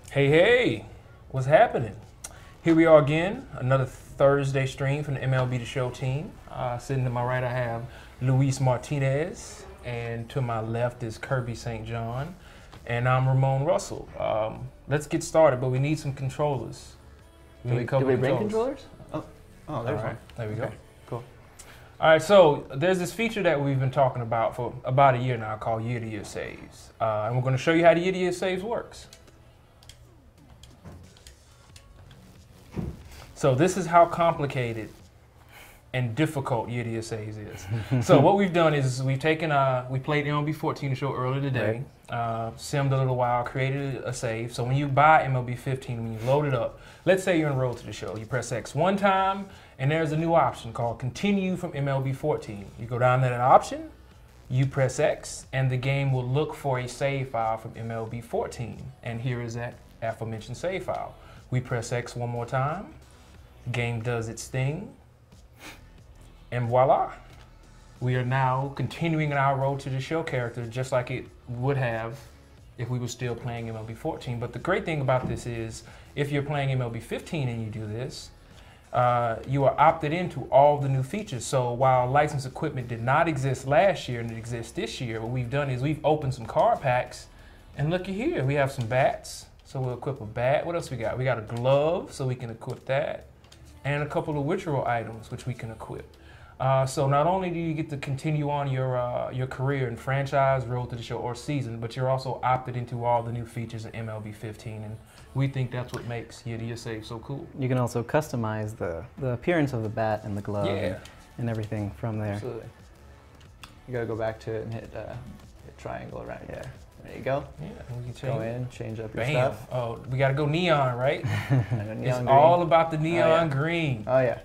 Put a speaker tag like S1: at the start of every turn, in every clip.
S1: Hey, hey, what's happening? Here we are again, another Thursday stream from the MLB The Show team. Sitting to my right, I have Luis Martinez, and to my left is Kirby St. John, and I'm Ramon Russell. Let's get started, but we need some controllers.
S2: Did we bring controllers? Oh, there's one.
S1: There we go.
S2: Okay, cool.
S1: All right, so there's this feature that we've been talking about for about a year now called year-to-year saves, and we're going to show you how the year-to-year saves works. So this is how complicated and difficult year-to-year saves is. So what we've done is we've taken, we played MLB 14 the show earlier today, simmed a little while, created a save. So when you buy MLB 15, when you load it up, let's say you're enrolled to the show, you press X one time, and there's a new option called Continue from MLB 14. You go down to that option, you press X, and the game will look for a save file from MLB 14. And here is that aforementioned save file. We press X one more time. Game does its thing, and voila, we are now continuing in our road to the show character just like it would have if we were still playing MLB 14. But the great thing about this is if you're playing MLB 15 and you do this, you are opted into all the new features. So while licensed equipment did not exist last year and it exists this year, what we've done is we've opened some card packs, and looky here, we have some bats, so we'll equip a bat. What else we got? We got a glove, so we can equip that, and a couple of ritual items which we can equip. So not only do you get to continue on your career in franchise, road to the show, or season, but you're also opted into all the new features in MLB 15, and we think that's what makes year-to-year save so cool.
S3: You can also customize the appearance of the bat and the glove and everything from there.
S2: Absolutely. You gotta go back to it and hit triangle right there. There you go.
S1: Yeah, and we can
S2: Go in, change up your
S1: Bam.
S2: stuff.
S1: Oh, we gotta go neon, right?
S2: Neon
S1: It's
S2: green.
S1: all about the neon green.
S2: Oh yeah.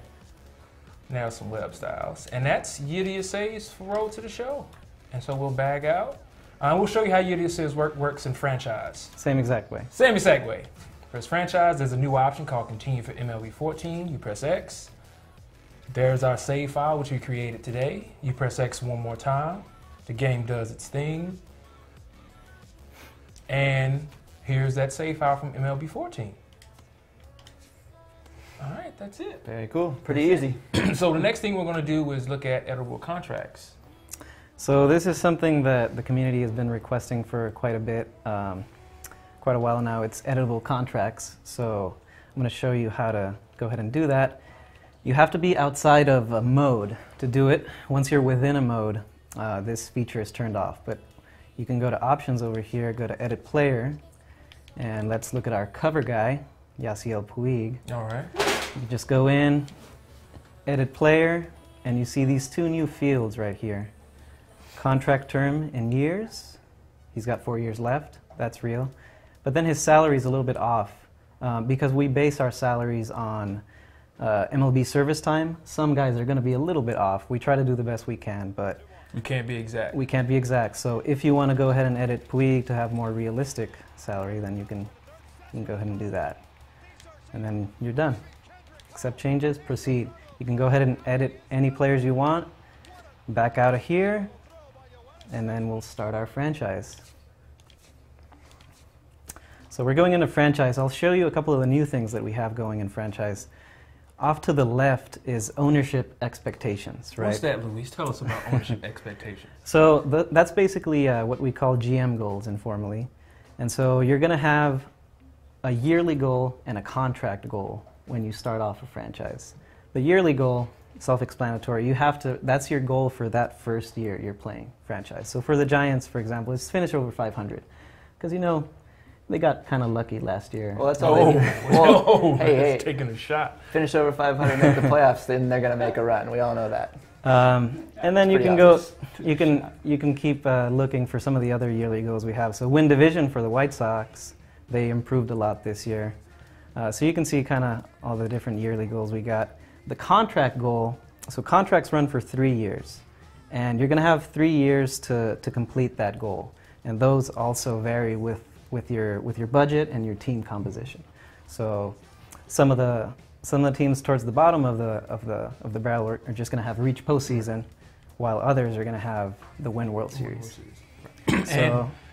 S1: Now some web styles. And that's year-to-year saves for Road to the Show. And so we'll bag out. We'll show you how year-to-year saves works in franchise.
S3: Same exact way.
S1: Same exact way. Press franchise, there's a new option called Continue for MLB 14. You press X. There's our save file, which we created today. You press X one more time. The game does its thing. And here's that save file from MLB 14. All right, that's it.
S2: Very cool. Pretty easy.
S1: So the next thing we're going to do is look at editable contracts.
S3: So this is something that the community has been requesting for quite a bit, quite a while now. It's editable contracts. So I'm going to show you how to go ahead and do that. You have to be outside of a mode to do it. Once you're within a mode, this feature is turned off. But you can go to options over here, go to edit player, and let's look at our cover guy, Yasiel Puig.
S1: All right.
S3: You just go in, edit player, and you see these two new fields right here. Contract term in years. He's got 4 years left. That's real. But then his salary is a little bit off because we base our salaries on MLB service time. Some guys are going to be a little bit off. We try to do the best we can, but
S1: You can't be exact.
S3: we can't be exact. So if you want to go ahead and edit Puig to have more realistic salary, then you can go ahead and do that. And then you're done. Accept changes, proceed. You can go ahead and edit any players you want. Back out of here, and then we'll start our franchise. So we're going into franchise. I'll show you a couple of the new things that we have going in franchise. Off to the left is ownership expectations, right?
S1: What's that, Luis? Tell us about ownership expectations.
S3: So that's basically what we call GM goals informally. And so you're going to have a yearly goal and a contract goal when you start off a franchise. The yearly goal, self-explanatory, you have to, that's your goal for that first year you're playing franchise. So for the Giants, for example, it's finish over 500. Because, you know, they got kind of lucky last year.
S2: Well, that's all they need. Well, hey,
S1: taking a shot.
S2: finish over 500, make the playoffs, then they're gonna make a run. We all know that.
S3: And then you
S2: pretty
S3: can go,
S2: obvious.
S3: you can keep looking for some of the other yearly goals we have. So win division for the White Sox, they improved a lot this year. So you can see kind of all the different yearly goals we got. The contract goal, so contracts run for 3 years. And you're going to have 3 years to complete that goal. And those also vary with your budget and your team composition. So some of the teams towards the bottom of the barrel are just going to have reach postseason, while others are going to have the win World Series.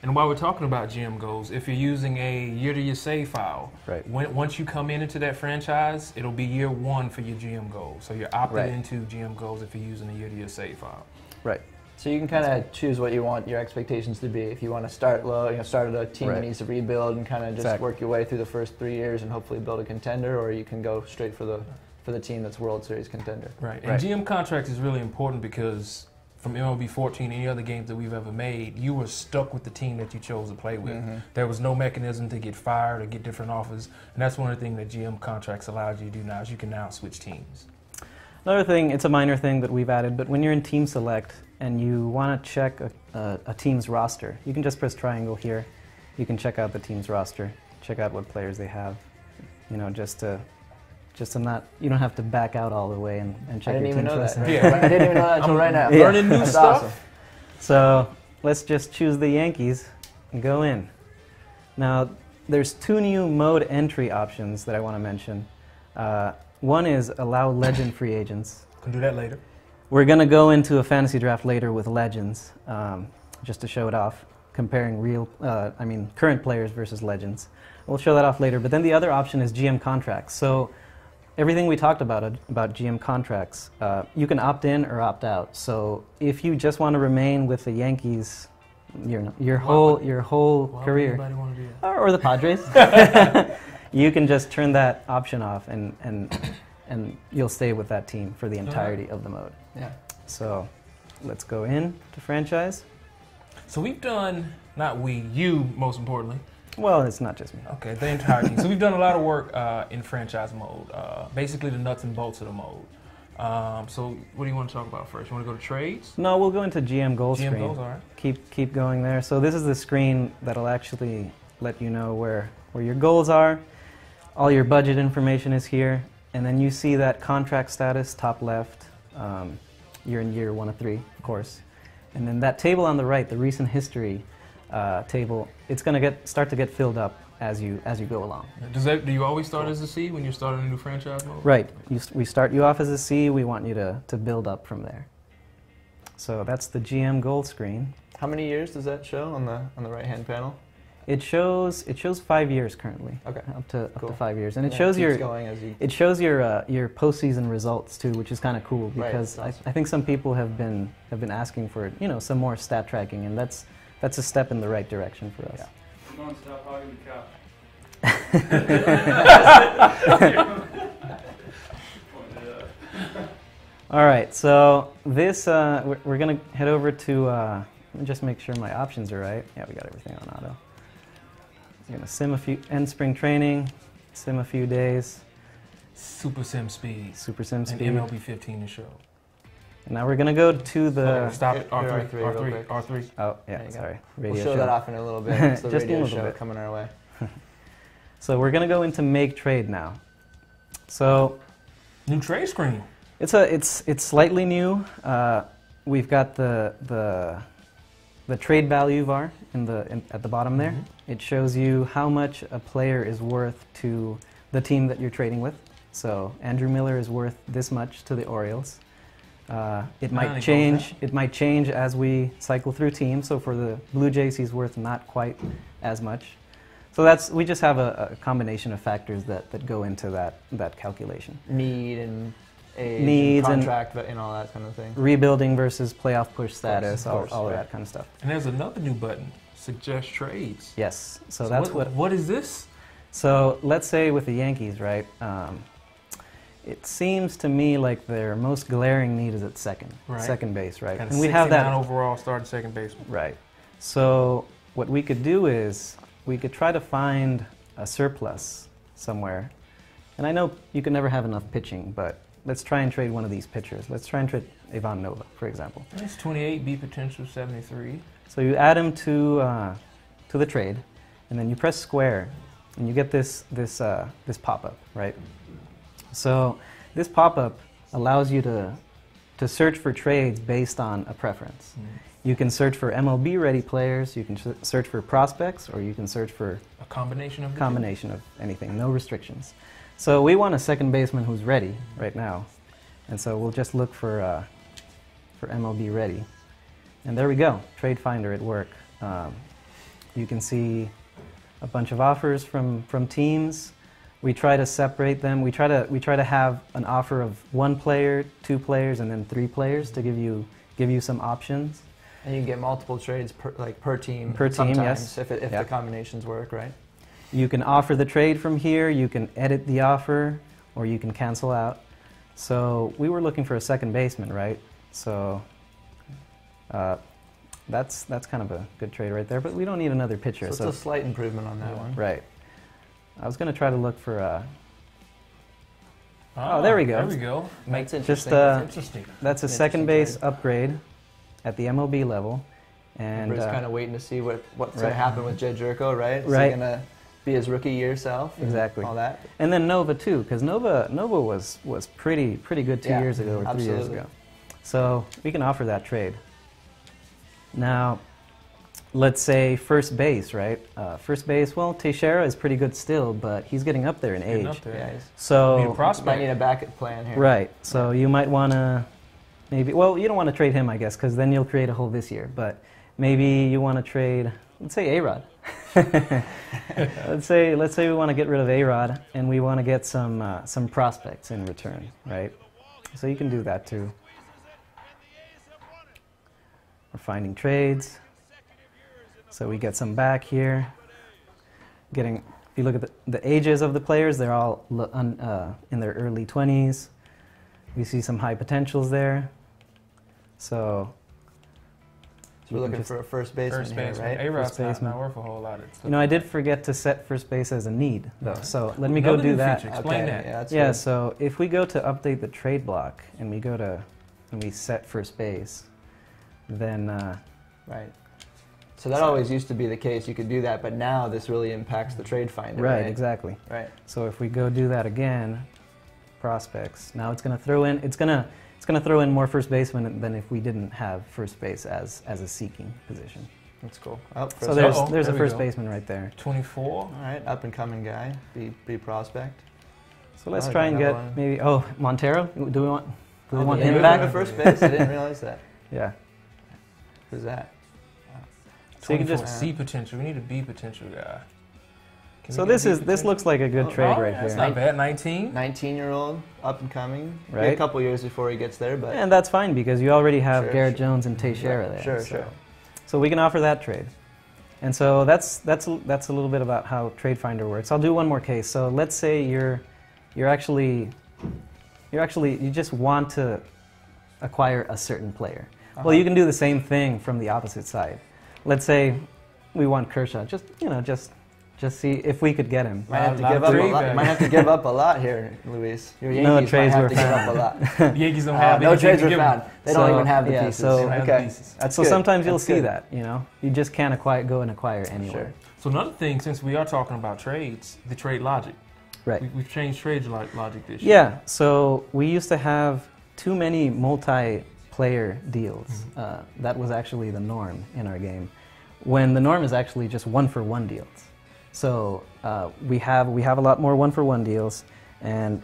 S1: And while we're talking about GM goals, if you're using a year-to-year save file,
S3: Right.
S1: once you come into that franchise, it'll be year one for your GM goals. So you're opted
S3: Right.
S1: into GM goals if you're using a year-to-year save file.
S3: Right.
S2: So you can kind of choose what you want your expectations to be. If you want to start low, start at a team that needs to rebuild and kind of just work your way through the first 3 years and hopefully build a contender, or you can go straight for the team that's World Series contender.
S1: Right. And GM contracts is really important because from MLB 14, any other games that we've ever made, you were stuck with the team that you chose to play with. There was no mechanism to get fired or get different offers, and that's one of the things that GM contracts allows you to do now is you can now switch teams.
S3: Another thing, it's a minor thing that we've added, but when you're in Team Select and you want to check a team's roster, you can just press triangle here. You can check out the team's roster, check out what players they have, just to not, you don't have to back out all the way and check your team's roster.
S2: I didn't even know that until right now.
S1: Learning new stuff.
S2: Awesome.
S3: So let's just choose the Yankees and go in. Now, there's 2 new mode entry options that I want to mention. One is allow legend free agents.
S1: Can do that later.
S3: We're going to go into a fantasy draft later with legends, just to show it off, comparing current players versus legends. We'll show that off later. But then the other option is GM contracts. So everything we talked about GM contracts, you can opt in or opt out. So if you just want to remain with the Yankees, your whole career,
S1: Why would anybody want to do that?
S3: or the Padres, you can just turn that option off and you'll stay with that team for the entirety of the mode.
S2: Yeah.
S3: So let's go in to franchise.
S1: So we've done, you most importantly.
S3: Well, it's not just me.
S1: Okay, the entire team. So we've done a lot of work in franchise mode, basically the nuts and bolts of the mode. So what do you want to talk about first? You want to go to trades?
S3: No, we'll go into GM goal screen.
S1: GM goals, all right.
S3: Keep going there. So this is the screen that'll actually let you know where your goals are. All your budget information is here. And then you see that contract status, top left. You're in year 1 of 3, of course. And then that table on the right, the recent history table, it's going to start to get filled up as you go along.
S1: Do you always start as a C when you're starting a new franchise mode?
S3: Right. We start you off as a C. We want you to build up from there. So that's the GM goal screen.
S2: How many years does that show on the right-hand panel?
S3: It shows 5 years currently.
S2: Okay.
S3: Up to 5 years, and it
S2: Yeah,
S3: shows
S2: keeps
S3: your
S2: going as you...
S3: it shows your postseason results too, which is kind of cool because
S2: Right.
S3: I think some people have been asking for some more stat tracking, and that's a step in the right direction for us.
S2: Yeah.
S4: Come on, stop hogging the couch.
S3: All right, so this we're gonna head over to. Let me just make sure my options are right. Yeah, we got everything on auto. We're gonna sim end spring training, sim a few days.
S1: Super sim speed.
S3: Super sim speed.
S1: And MLB 15 to show.
S3: And now we're gonna go to the.
S1: Stop it. R3.
S2: real
S1: R3.
S2: quick.
S1: R3.
S3: Oh yeah,
S2: There you go.
S3: sorry.
S2: We'll
S3: Radio
S2: show
S3: show.
S2: that off in a little bit. It's the
S3: Just a
S2: radio
S3: little
S2: show
S3: bit.
S2: coming our way.
S3: So we're gonna go into make trade now. So
S1: New trade screen.
S3: it's slightly new. We've got the trade value bar at the bottom there. It shows you how much a player is worth to the team that you're trading with. So Andrew Miller is worth this much to the Orioles. It might change. It might change as we cycle through teams. So for the Blue Jays, he's worth not quite as much. So we just have a combination of factors that go into that calculation.
S2: Need and age
S3: Needs
S2: and
S3: and
S2: contract and all that kind of thing.
S3: Rebuilding versus playoff push status, all of
S2: right.
S3: that kind of stuff.
S1: And there's another new button. Suggest trades.
S3: Yes. So that's
S1: what is this?
S3: So let's say with the Yankees, right? It seems to me like their most glaring need is at second base, right?
S1: And
S3: we have that
S1: overall starting second baseman.
S3: right. So what we could do is we could try to find a surplus somewhere. And I know you can never have enough pitching, but let's try and trade one of these pitchers. Let's try and trade Ivan Nova, for example.
S1: That's 28, B potential 73.
S3: So you add him to the trade, and then you press square, and you get this pop-up, right? So this pop-up allows you to search for trades based on a preference. You can search for MLB-ready players, you can search for prospects, or you can search for
S1: a combination of
S3: anything, no restrictions. So we want a second baseman who's ready right now, and so we'll just look for MLB ready. And there we go, Trade Finder at work. You can see a bunch of offers from teams. We try to separate them. We try to have an offer of 1 player, 2 players, and then 3 players to give you some options.
S2: And you can get multiple trades per team.
S3: Per team, yes.
S2: If the combinations work, right?
S3: You can offer the trade from here. You can edit the offer, or you can cancel out. So we were looking for a second baseman, right? So that's kind of a good trade right there. But we don't need another pitcher.
S2: So it's a slight improvement on that one.
S3: Right. I was going to try to look for oh, there we go.
S1: There we go.
S2: That's interesting.
S3: Just,
S2: That's
S1: Interesting.
S3: That's a second base upgrade at the MLB level. And
S2: we're just kind of waiting to see what's going
S3: Right.
S2: to happen with Jed Jerko, right? Is
S3: Right.
S2: he going to be his rookie year self?
S3: Exactly.
S2: All that.
S3: And then Nova too, because Nova was pretty good 2 years ago or 3 years
S2: absolutely.
S3: ago. So we can offer that trade. Now, let's say first base, right? First base, well, Teixeira is pretty good still, but he's getting up there in
S1: Getting
S3: age.
S1: up there.
S2: Yeah,
S3: So
S1: Need a prospect.
S2: might need a backup plan here.
S3: right. So you might want to maybe, well, you don't want to trade him, I guess, because then you'll create a hole this year. But maybe you want to trade, let's say A-Rod. let's say we want to get rid of A-Rod and we want to get some prospects in return, right? So you can do that too. We're finding trades. So we get some back here. If you look at the ages of the players, they're all in their early 20s. We see some high potentials there. So
S2: we're looking for a first baseman here, right?
S1: A-Rod's
S3: First baseman.
S1: not worth a whole lot.
S3: You know, I did forget to set first base as a need, though. So let me go
S1: Another
S3: do
S1: new
S3: that.
S1: feature. Explain that.
S2: Yeah, that's
S3: Yeah,
S2: good.
S3: so if we go to update the trade block and we set first base, then
S2: Right. So that always used to be the case. You could do that, but now this really impacts the trade finder.
S3: right, exactly.
S2: Right.
S3: So if we go do that again, prospects. Now it's going to throw in. It's going to throw in more first basemen than if we didn't have first base as a seeking position.
S2: That's cool. Oh,
S3: So there's
S1: there
S3: a
S1: we
S3: first
S1: go.
S3: baseman right there.
S1: 24.
S2: all right, up and coming guy, be prospect.
S3: So let's
S2: Oh,
S3: try and
S2: another
S3: get
S2: one.
S3: maybe Montero. Do we want
S2: Yeah,
S3: him
S2: moving
S3: back?
S2: to first base. I didn't realize that.
S3: Yeah.
S2: Who's that?
S3: So you can
S1: 24
S3: just.
S1: C potential. We need a B potential guy. Can
S3: So
S1: we get
S3: this
S1: a B
S3: is this
S1: potential?
S3: looks like a good trade
S1: Oh,
S3: right
S1: That's
S3: here.
S1: not bad. 19.
S2: 19-year-old, up and coming. Be
S3: Right.
S2: a couple years before he gets there, but
S3: And that's fine because you already have
S2: Sure,
S3: Garrett
S2: sure.
S3: Jones and Teixeira there.
S2: Sure,
S3: so.
S2: sure.
S3: So we can offer that trade. And so that's a little bit about how Trade Finder works. I'll do one more case. So let's say you just want to acquire a certain player. Well, you can do the same thing from the opposite side. Let's say we want Kershaw. Just see if we could get him.
S2: Might have to
S1: Lot
S2: give
S1: of
S2: up a
S1: trade
S2: lot.
S1: value.
S2: Might have to give up a lot here, Luis. Your
S3: No
S2: Yankees
S3: trades
S2: might
S3: were
S2: have to give up a lot.
S1: The Yankees don't have
S2: No
S1: anything
S2: trades
S1: to
S2: were
S1: give
S2: found.
S1: them.
S2: They don't
S3: So,
S2: even have the
S3: yeah,
S2: pieces.
S3: so-
S1: They don't have the
S2: Okay.
S1: pieces.
S2: That's
S3: So
S2: good.
S3: sometimes you'll
S2: That's
S3: see
S2: good.
S3: that, you know. You just can't go and acquire anywhere.
S2: Sure.
S1: So another thing, since we are talking about trades, the trade logic.
S3: Right.
S1: We've changed trade logic this year.
S3: Yeah, so we used to have too many multiplayer deals. That was actually the norm in our game, when the norm is actually just one-for-one deals. So we have a lot more one-for-one deals, and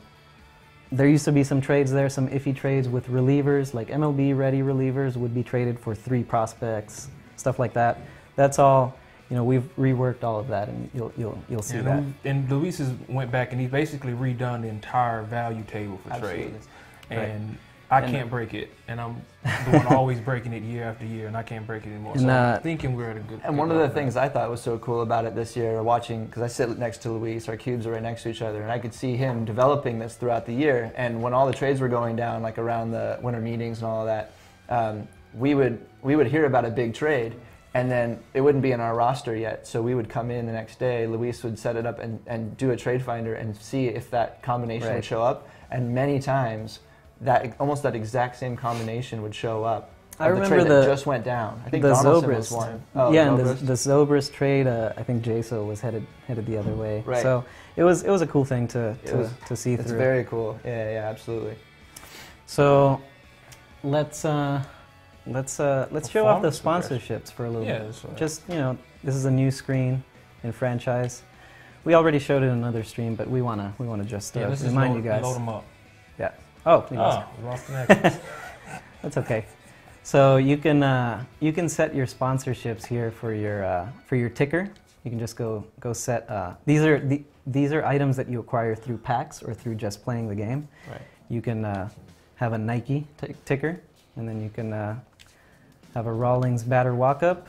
S3: there used to be some trades there, some iffy trades with relievers, like MLB ready relievers would be traded for 3 prospects, stuff like that. That's all. You know, we've reworked all of that, and you'll see that.
S1: And Luis went back and he's basically redone the entire value table for
S2: Absolutely.
S1: trades. And I can't break it. And I'm the one always breaking it year after year, and I can't break it anymore.
S3: And,
S1: So I'm thinking we're at a good
S2: And one of the things I thought was so cool about it this year, watching, because I sit next to Luis, our cubes are right next to each other, and I could see him developing this throughout the year. And when all the trades were going down, like around the winter meetings and all of that, we would hear about a big trade, and then it wouldn't be in our roster yet. So we would come in the next day, Luis would set it up and do a trade finder and see if that combination
S3: Right.
S2: would show up. And many times, almost that exact same combination would show up.
S3: I
S2: of
S3: remember
S2: trade that
S3: the-
S2: just went down. I think
S3: the
S2: Donaldson was
S3: Zobrist.
S2: one. Oh,
S3: Yeah, and
S2: Zobrist.
S3: the Zobrist trade, I think Jaso was headed the other way.
S2: Right.
S3: So it was a cool thing to see
S2: It's
S3: through.
S2: very cool. Yeah, absolutely.
S3: So let's show off the
S1: Performance
S3: sponsorships for a little
S1: Yeah,
S3: bit.
S1: that's right.
S3: Just, you know, this is a new screen in franchise. We already showed it in another stream, but we wanna just
S1: let's just
S3: remind
S1: load,
S3: you guys.
S1: load them up.
S3: Yeah. Oh, we lost.
S1: Oh, we lost the next.
S3: That's okay. So you can set your sponsorships here for your ticker. You can just go set. These are items that you acquire through packs or through just playing the game.
S2: Right.
S3: You can have a Nike ticker, and then you can have a Rawlings batter walk-up,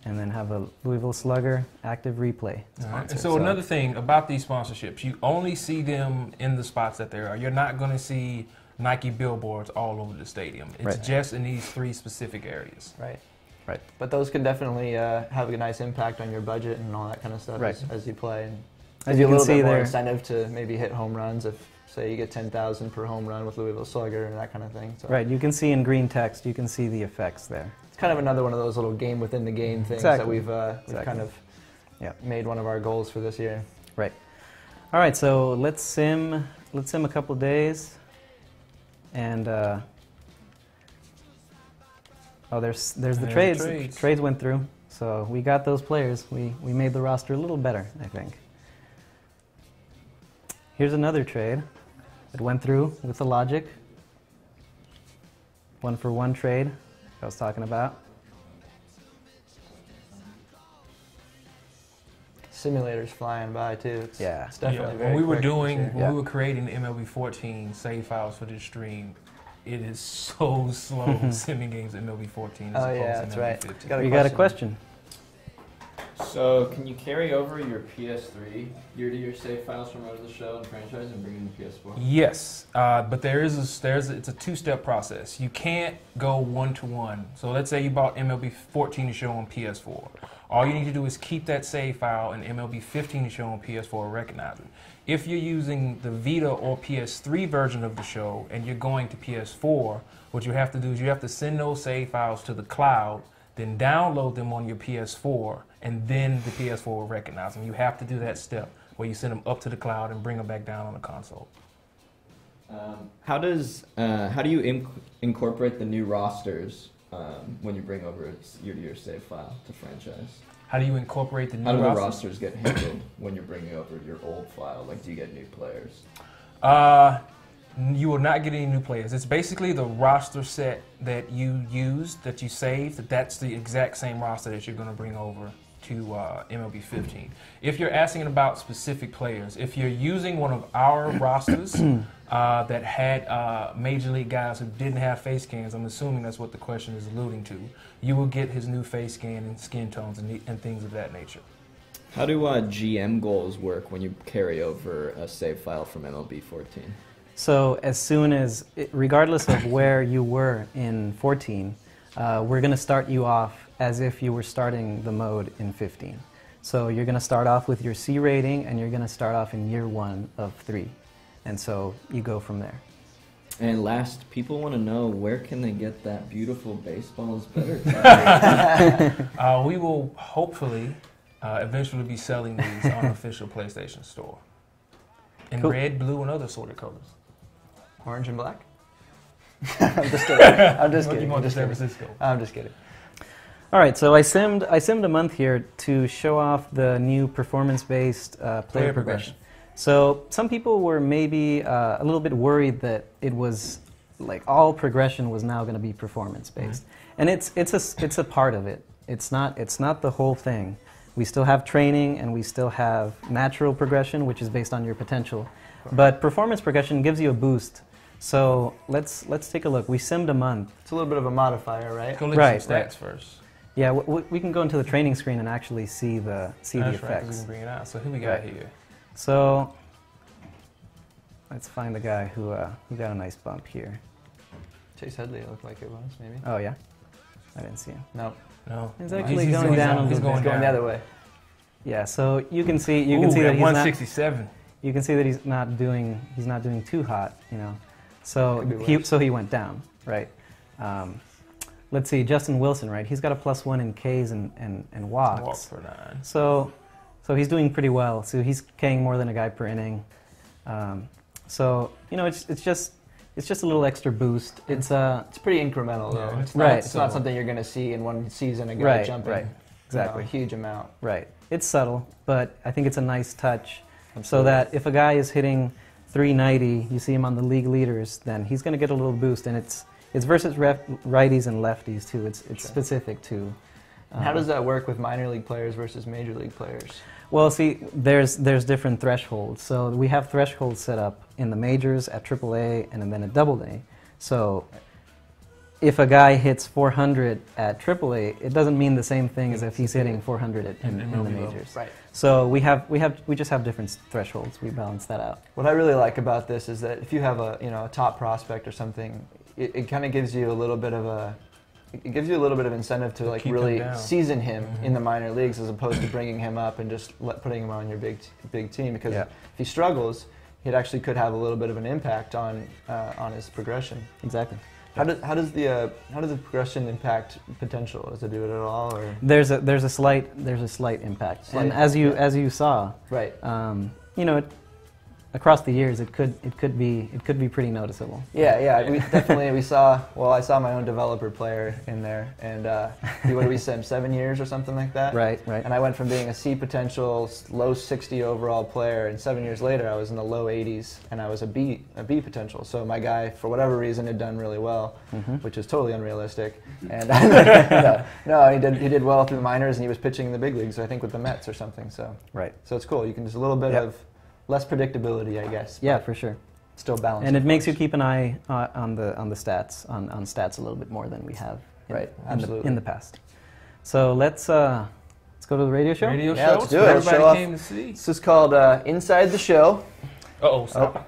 S3: and then have a Louisville Slugger active replay sponsor.
S1: And so another thing about these sponsorships, you only see them in the spots that they are. You're not going to see Nike billboards all over the stadium. It's just in these 3 specific areas.
S2: Right.
S3: Right.
S2: But those can definitely have a nice impact on your budget and all that kind of stuff as you play. And
S3: as you
S2: a
S3: can
S2: little
S3: see
S2: bit more
S3: there,
S2: incentive to maybe hit home runs if, say, you get 10,000 per home run with Louisville Slugger and that kind of thing. So
S3: right. You can see in green text. You can see the effects there.
S2: it's kind of another one of those little game within the game things that we've kind of made one of our goals for this year.
S3: Right. All right. So let's sim a couple days, and oh, there's the trades. Trades went through, so we got those players. We made the roster a little better, I think. Here's another trade that went through with the logic. 1-for-1 trade I was talking about.
S2: Simulators flying by too. It's definitely very
S1: when we were
S2: quick
S1: when we were creating the MLB 14 save files for this stream, it is so slow sending games in MLB 14 as opposed to
S2: that's
S1: MLB
S2: right.
S1: 15.
S3: You got a question?
S5: So, can you carry over your PS3 year-to-year save files from Radioshow and franchise and bring in the PS4?
S1: Yes, but it's a 2-step process. You can't go 1-to-1. So let's say you bought MLB 14 to show on PS4. All you need to do is keep that save file in MLB 15 to show on PS4 recognizing. If you're using the Vita or PS3 version of the show and you're going to PS4, what you have to do is you have to send those save files to the cloud, then download them on your PS4, and then the PS4 will recognize them. You have to do that step where you send them up to the cloud and bring them back down on the console.
S5: How do you incorporate the new rosters when you bring over a year-to-year save file to franchise?
S1: How do you incorporate the new
S5: How do the
S1: rosters?
S5: rosters get handled when you're bringing over your old file? Like, do you get new players?
S1: You will not get any new players. It's basically the roster set that you used, that you saved. That's the exact same roster that you're going to bring over to MLB 15. If you're asking about specific players, if you're using one of our rosters that had Major League guys who didn't have face scans, I'm assuming that's what the question is alluding to, you will get his new face scan and skin tones and things of that nature.
S5: How do GM goals work when you carry over a save file from MLB 14?
S3: So as soon as, regardless of where you were in 14, we're going to start you off as if you were starting the mode in 15. So you're going to start off with your C rating, and you're going to start off in year 1 of 3. And so you go from there.
S5: And last, people want to know, where can they get that beautiful Baseball's Better tag?
S1: We will hopefully eventually be selling these on an official PlayStation Store. In red, blue, and other sorted colors.
S2: Orange and black? I'm just kidding. I'm just kidding.
S1: I'm
S2: just kidding.
S3: All right, so I simmed a month here to show off the new performance-based player progression. So some people were maybe a little bit worried that it was like all progression was now going to be performance-based, and it's a part of it. It's not the whole thing. We still have training, and we still have natural progression, which is based on your potential. But performance progression gives you a boost. So let's take a look. We simmed a month.
S2: It's a little bit of a modifier, right?
S1: Go look at some stats first.
S3: Yeah, we can go into the training screen and actually see the effects.
S1: Right, we can bring it out. So who we got here?
S3: So let's find the guy who got a nice bump here.
S2: Chase Headley, it looked like it was, maybe.
S3: Oh yeah, I didn't see him.
S2: No.
S3: He's actually going down.
S2: He's going the other way.
S3: Yeah, so you can see that he's
S1: 167.
S3: not. You can see that he's not doing too hot, you know. So he went down, right? Let's see, Justin Wilson, right? He's got a +1 in Ks and walks.
S1: Walk per 9.
S3: So he's doing pretty well. So he's K'ing more than a guy per inning. So you know, it's just a little extra boost. It's
S2: pretty incremental though.
S1: Yeah,
S2: it's not something you're going to see in one season and go jumping.
S3: Exactly.
S2: A huge amount.
S3: Right. It's subtle, but I think it's a nice touch. So that if a guy is hitting 390, you see him on the league leaders, then he's going to get a little boost, and it's It's versus righties and lefties too. It's specific to.
S2: How does that work with minor league players versus major league players?
S3: Well, see, there's different thresholds. So we have thresholds set up in the majors, at AAA, and then at AA. So if a guy hits 400 at AAA, it doesn't mean the same thing as if he's hitting 400 in the majors.
S2: Right.
S3: So we just have different thresholds. We balance that out.
S2: What I really like about this is that if you have a top prospect or something, it kind of gives you a little bit of incentive to like really season him in the minor leagues, as opposed to bringing him up and just putting him on your big team. Because if he struggles, it actually could have a little bit of an impact on his progression.
S3: Exactly.
S2: How does the progression impact potential? Does it do it at all, or
S3: there's a slight impact? And as you saw,
S2: right?
S3: You know, across the years, it could be pretty noticeable.
S2: Yeah. We saw. Well, I saw my own developer player in there, and what did we say, 7 years or something like that?
S3: Right.
S2: And I went from being a C potential, low 60 overall player, and 7 years later I was in the low 80s, and I was a B potential. So my guy, for whatever reason, had done really well, which is totally unrealistic. And no, he did well through the minors, and he was pitching in the big leagues, I think with the Mets or something. So so it's cool. You can just a little bit of less predictability, I guess.
S3: Yeah, for sure.
S2: Still balanced.
S3: And it makes you keep an eye on the stats, on stats a little bit more than we have in the past. So let's go to the radio show.
S1: Radio
S2: yeah,
S1: show.
S2: Let's do it.
S1: Everybody came to see.
S2: This is called Inside the Show.
S1: Stop.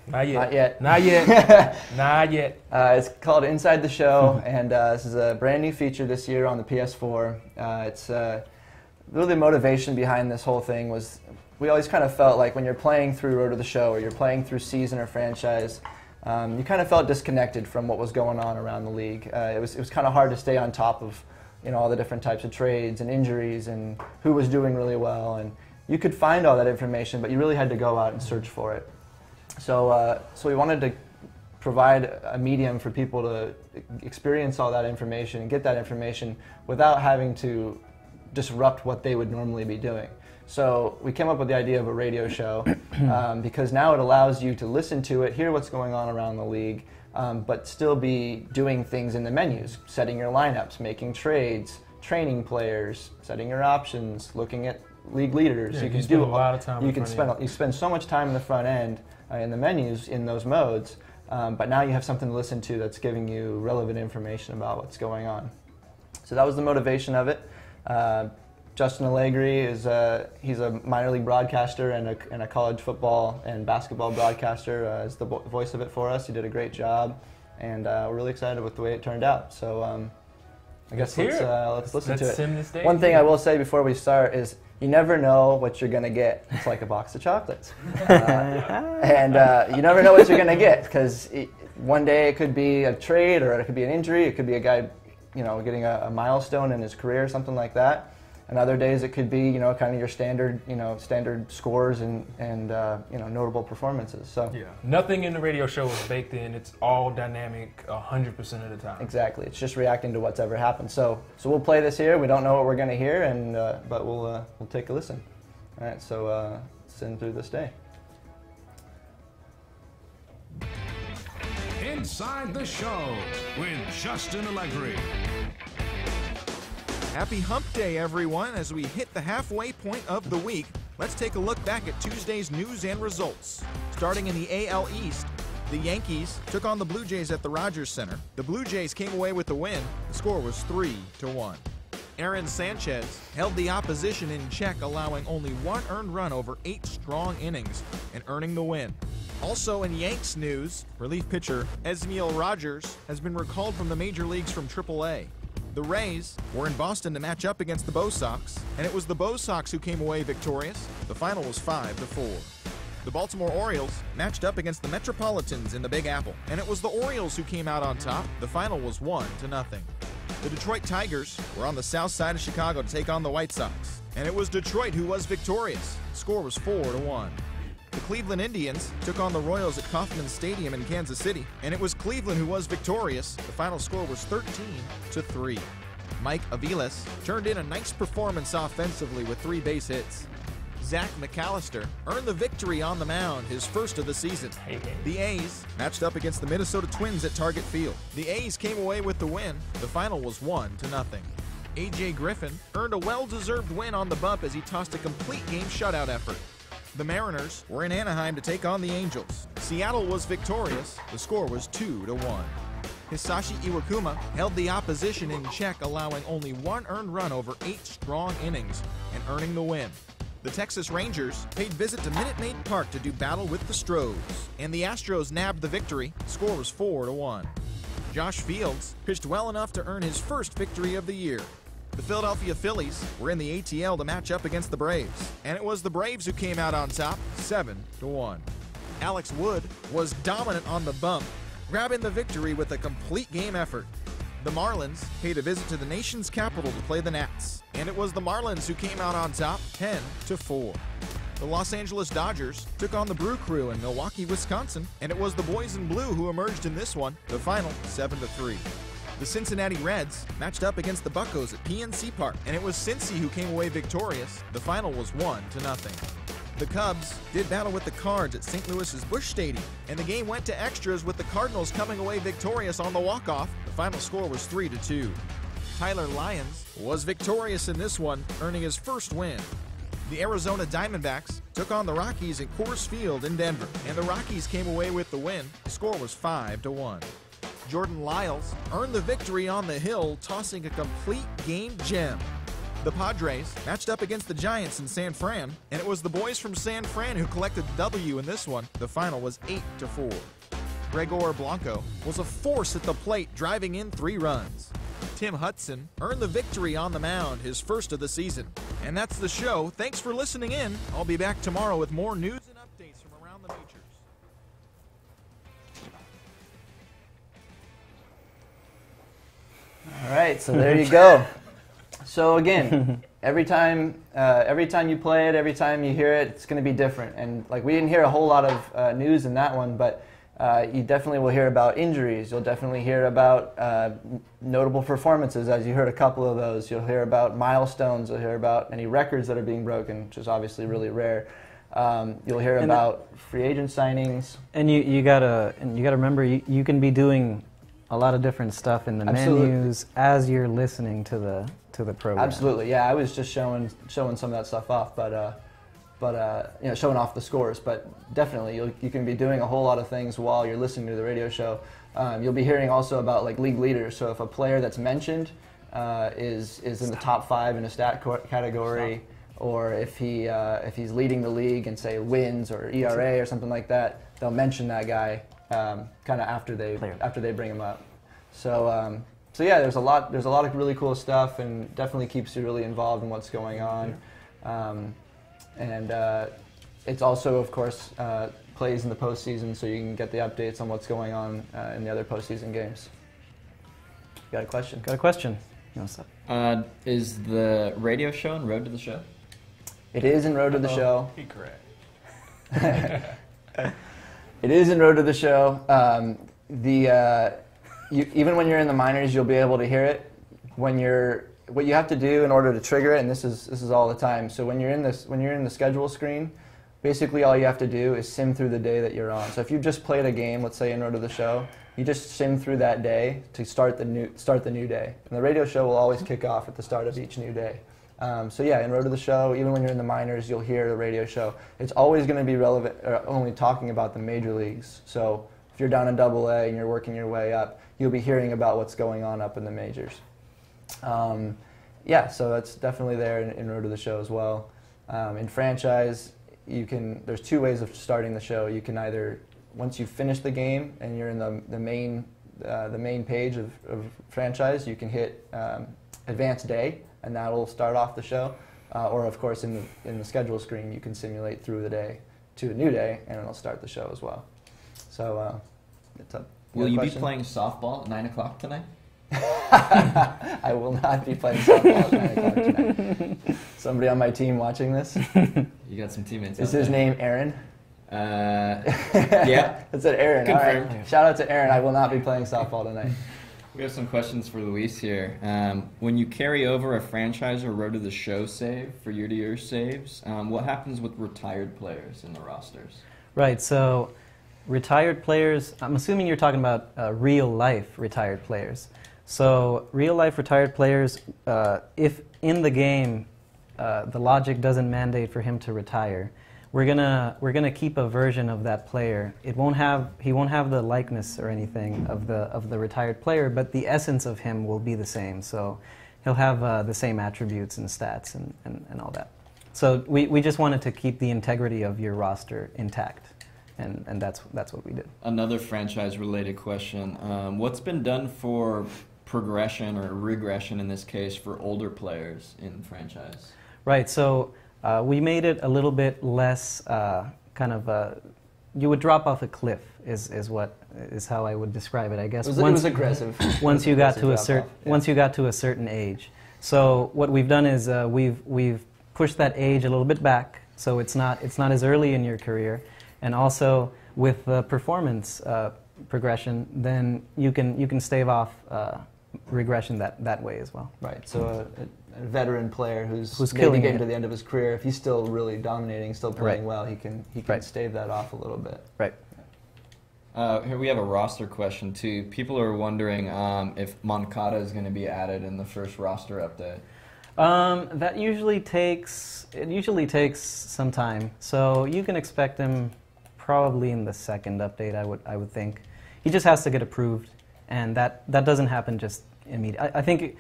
S1: Not yet.
S2: Not yet.
S1: Not yet. Not yet.
S2: It's called Inside the Show, and this is a brand new feature this year on the PS4. It's really the motivation behind this whole thing was, we always kind of felt like when you're playing through Road to the Show, or you're playing through season or franchise, you kind of felt disconnected from what was going on around the league. It was kind of hard to stay on top of all the different types of trades and injuries and who was doing really well. And you could find all that information, but you really had to go out and search for it. So we wanted to provide a medium for people to experience all that information and get that information without having to disrupt what they would normally be doing. So we came up with the idea of a radio show because now it allows you to listen to it, hear what's going on around the league, but still be doing things in the menus, setting your lineups, making trades, training players, setting your options, looking at league leaders.
S1: Yeah, you can do a lot of time.
S2: You spend so much time in the front end in the menus in those modes, but now you have something to listen to that's giving you relevant information about what's going on. So that was the motivation of it. Justin Allegri he's a minor league broadcaster and a college football and basketball broadcaster is the voice of it for us. He did a great job, and we're really excited with the way it turned out. So I guess let's listen to it. One thing I will say before we start is you never know what you're going to get. It's like a box of chocolates. And you never know what you're going to get, because one day it could be a trade, or it could be an injury. It could be a guy getting a milestone in his career, something like that. And other days it could be, kind of your standard scores and notable performances. So
S1: nothing in the radio show is baked in. It's all dynamic 100% of the time.
S2: Exactly. It's just reacting to what's ever happened. So we'll play this here. We don't know what we're going to hear, and but we'll take a listen. All right. So send through this day.
S6: Inside the Show with Justin Allegri.
S7: Happy Hump Day, everyone. As we hit the halfway point of the week, let's take a look back at Tuesday's news and results. Starting in the AL East, the Yankees took on the Blue Jays at the Rogers Center. The Blue Jays came away with the win. The score was 3-1. Aaron Sanchez held the opposition in check, allowing only one earned run over 8 strong innings and earning the win. Also in Yanks news, relief pitcher Esmiel Rogers has been recalled from the major leagues from AAA. The Rays were in Boston to match up against the Bo Sox, and it was the Bo Sox who came away victorious. The final was 5-4. The Baltimore Orioles matched up against the Metropolitans in the Big Apple, and it was the Orioles who came out on top. The final was 1-0. The Detroit Tigers were on the south side of Chicago to take on the White Sox, and it was Detroit who was victorious. The score was 4-1. The Cleveland Indians took on the Royals at Kauffman Stadium in Kansas City, and it was Cleveland who was victorious. The final score was 13-3. Mike Aviles turned in a nice performance offensively with 3 base hits. Zach McAllister earned the victory on the mound, his first of the season. The A's matched up against the Minnesota Twins at Target Field. The A's came away with the win. The final was 1-0. A.J. Griffin earned a well-deserved win on the bump as he tossed a complete game shutout effort. The Mariners were in Anaheim to take on the Angels. Seattle was victorious. The score was 2-1. Hisashi Iwakuma held the opposition in check, allowing only 1 earned run over 8 strong innings and earning the win. The Texas Rangers paid visit to Minute Maid Park to do battle with the Stros, and the Astros nabbed the victory. The score was 4-1. Josh Fields pitched well enough to earn his first victory of the year. The Philadelphia Phillies were in the ATL to match up against the Braves, and it was the Braves who came out on top, 7-1. Alex Wood was dominant on the bump, grabbing the victory with a complete game effort. The Marlins paid a visit to the nation's capital to play the Nats, and it was the Marlins who came out on top, 10-4. The Los Angeles Dodgers took on the Brew Crew in Milwaukee, Wisconsin, and it was the Boys in Blue who emerged in this one, the final 7-3. The Cincinnati Reds matched up against the Buccos at PNC Park, and it was Cincy who came away victorious. The final was 1-0. The Cubs did battle with the Cards at St. Louis's Busch Stadium, and the game went to extras with the Cardinals coming away victorious on the walk-off. The final score was 3-2. Tyler Lyons was victorious in this one, earning his first win. The Arizona Diamondbacks took on the Rockies at Coors Field in Denver, and the Rockies came away with the win. The score was 5-1. Jordan Lyles earned the victory on the hill, tossing a complete game gem. The Padres matched up against the Giants in San Fran, and it was the boys from San Fran who collected the W in this one. The final was 8-4. Gregor Blanco was a force at the plate, driving in 3 runs. Tim Hudson earned the victory on the mound, his first of the season. And that's the show. Thanks for listening in. I'll be back tomorrow with more news and updates from around the majors.
S2: All right, so there you go. So again, every time you play it, every time you hear it, it's going to be different. And like we didn't hear a whole lot of news in that one, but you definitely will hear about injuries. You'll definitely hear about notable performances, as you heard a couple of those. You'll hear about milestones. You'll hear about any records that are being broken, which is obviously really rare. You'll hear about free agent signings. And
S3: you gotta remember you can be doing a lot of different stuff in the menus as you're listening to the program.
S2: Absolutely, yeah. I was just showing some of that stuff off, but you know, showing off the scores. But definitely, you can be doing a whole lot of things while you're listening to the radio show. You'll be hearing also about like league leaders. So if a player that's mentioned is in the top 5 in a stat category, or if he's leading the league and say wins or ERA or something like that, they'll mention that guy kind of after they bring him up. So yeah, there's a lot of really cool stuff, and definitely keeps you really involved in what's going on. And it's also, of course, plays in the postseason, so you can get the updates on what's going on in the other postseason games. Got a question?
S3: Got a question. You want to start?
S5: Is the radio show and Road to the Show?
S2: It is in Road to the Show.
S1: He correct.
S2: It is in Road to the Show. Even when you're in the minors, you'll be able to hear it. What you have to do in order to trigger it, and this is all the time. So when you're in the schedule screen, basically all you have to do is sim through the day that you're on. So if you just played a game, let's say in Road to the Show, you just sim through that day to start the new day. And the radio show will always kick off at the start of each new day. So yeah, in Road to the Show, even when you're in the minors, you'll hear the radio show. It's always going to be relevant, only talking about the major leagues. So if you're down in AA and you're working your way up, you'll be hearing about what's going on up in the majors. Yeah, so that's definitely there in Road to the Show as well. In franchise, there's 2 ways of starting the show. You can either, once you finish the game and you're in the main page of franchise, you can hit Advanced Day, and that'll start off the show. Or of course, in the schedule screen, you can simulate through the day to a new day, and it'll start the show as well. So it's up.
S5: Will you be playing softball at 9 o'clock tonight?
S2: I will not be playing softball at 9 o'clock tonight. Somebody on my team watching this?
S5: You got some teammates.
S2: Is his name Aaron?
S5: Yeah.
S2: It said Aaron.
S5: Confirmed.
S2: All right. Shout out to Aaron. I will not be playing softball tonight.
S5: We have some questions for Luis here. When you carry over a franchise or road to the show save for year-to-year saves, what happens with retired players in the rosters?
S3: Right, so retired players, I'm assuming you're talking about real-life retired players. So real-life retired players, if in the game the logic doesn't mandate for him to retire, we're gonna keep a version of that player. He won't have the likeness or anything of the retired player, but the essence of him will be the same. So he'll have the same attributes and stats and all that. So we just wanted to keep the integrity of your roster intact, and that's what we did.
S5: Another franchise-related question: what's been done for progression or regression in this case for older players in franchise?
S3: Right. So. We made it a little bit less you would drop off a cliff is how I would describe it, I guess.
S2: It was aggressive.
S3: Once you got to a certain age. So what we've done is we've pushed that age a little bit back, so it's not as early in your career, and also with the performance progression, then you can stave off regression that way as well.
S2: Right. So a veteran player who's
S3: killing
S2: getting
S3: it
S2: to the end of his career, if he's still really dominating, still playing well, he can stave that off a little bit.
S3: Right.
S5: Here we have a roster question too. People are wondering if Moncada is going to be added in the first roster update.
S3: That usually takes some time, so you can expect him probably in the second update. I would think he just has to get approved, and that doesn't happen just immediately. I think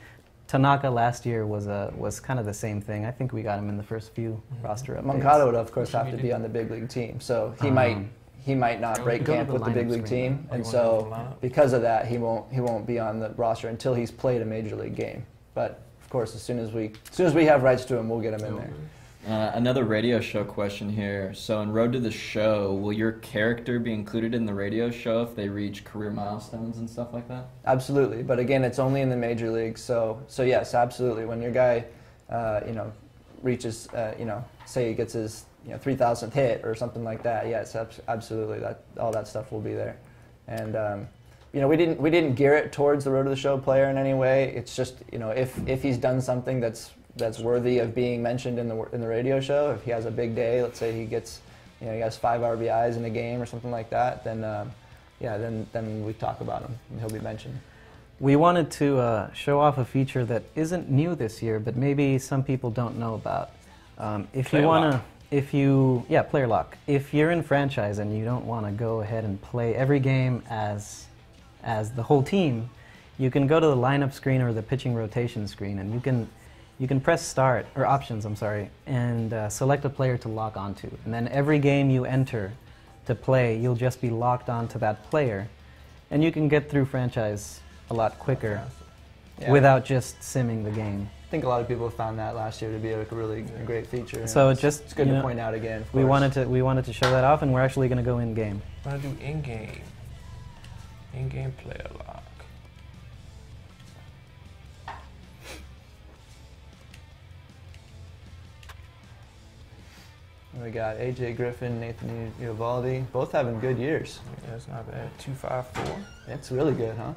S3: Tanaka last year was kind of the same thing. I think we got him in the first few roster updates.
S2: Moncada would of course have to be on the big league team, so he might not break camp with the big league team, and so because of that, he won't be on the roster until he's played a major league game. But of course, as soon as we have rights to him, we'll get him in there.
S5: Another radio show question here. So in Road to the Show, will your character be included in the radio show if they reach career milestones and stuff like that?
S2: Absolutely, but again, it's only in the major leagues. So yes, absolutely. When your guy, reaches, say he gets his 3,000th hit or something like that, yes, absolutely. All that stuff will be there, and we didn't gear it towards the Road to the Show player in any way. It's just if he's done something that's worthy of being mentioned in the radio show. If he has a big day, let's say he gets, he has 5 RBIs in a game or something like that, then then we talk about him and he'll be mentioned.
S3: We wanted to show off a feature that isn't new this year, but maybe some people don't know about. Player lock. If you're in franchise and you don't want to go ahead and play every game as the whole team, you can go to the lineup screen or the pitching rotation screen, and you can press start, or options, I'm sorry, and select a player to lock onto. And then every game you enter to play, you'll just be locked onto that player. And you can get through franchise a lot quicker without just simming the game.
S2: I think a lot of people found that last year to be a really great feature.
S3: So
S2: it's good to point out again.
S3: We wanted to show that off, and we're actually going to go in game.
S1: I'm going to do in-game player lock.
S2: We got AJ Griffin, Nathan Eovaldi, both having good years.
S1: Yeah, that's not bad. 2.54.
S2: That's really good, huh?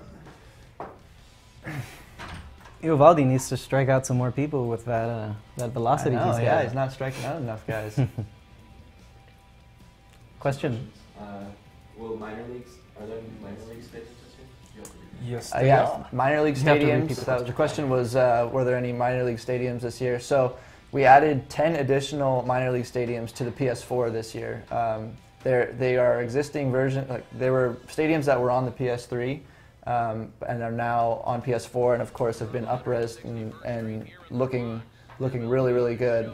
S3: Eovaldi needs to strike out some more people with that velocity he's got.
S2: Yeah, he's not striking out enough guys.
S3: Question?
S5: Will minor leagues, are there minor league stadiums this year?
S1: Yes.
S2: Yeah, minor league stadiums. The question was, were there any minor league stadiums this year? So we added 10 additional minor league stadiums to the PS4 this year. They are existing version. They were stadiums that were on the PS3 and are now on PS4, and of course have been up-resed and looking really, really good.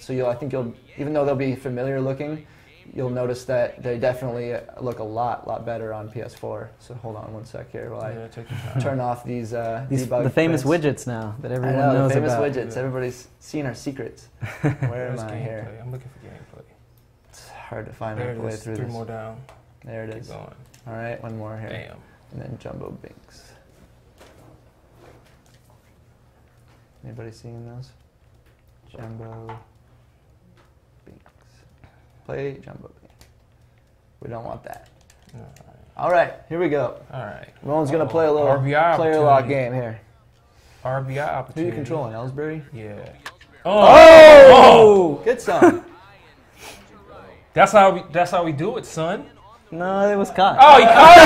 S2: So I think even though they'll be familiar looking, you'll notice that they definitely look a lot better on PS4. So hold on one sec here while I turn off these debug
S3: the famous
S2: prints.
S3: widgets now that everyone
S2: I know,
S3: knows
S2: the famous
S3: about.
S2: widgets. Everybody's seen our secrets. Where am I here?
S1: I'm looking for gameplay.
S2: It's hard to find
S1: There
S2: my
S1: it
S2: way
S1: is.
S2: through
S1: 3
S2: this.
S1: more down.
S2: There it
S1: Keep
S2: is.
S1: going.
S2: All right, one more here.
S1: Damn.
S2: And then Jumbo Binks. Anybody seeing those? Jumbo Binks. Play Jumbo Binks. We don't want that. All right, here we go.
S1: All right.
S2: Ramon's going to play a little
S1: RBI
S2: player lock
S1: opportunity.
S2: game here.
S1: RBI
S2: Who are
S1: opportunity.
S2: you controlling, Ellsbury?
S1: Yeah.
S2: Oh! Good song.
S1: That's how we do it, son.
S3: No, it was caught.
S1: Oh, he caught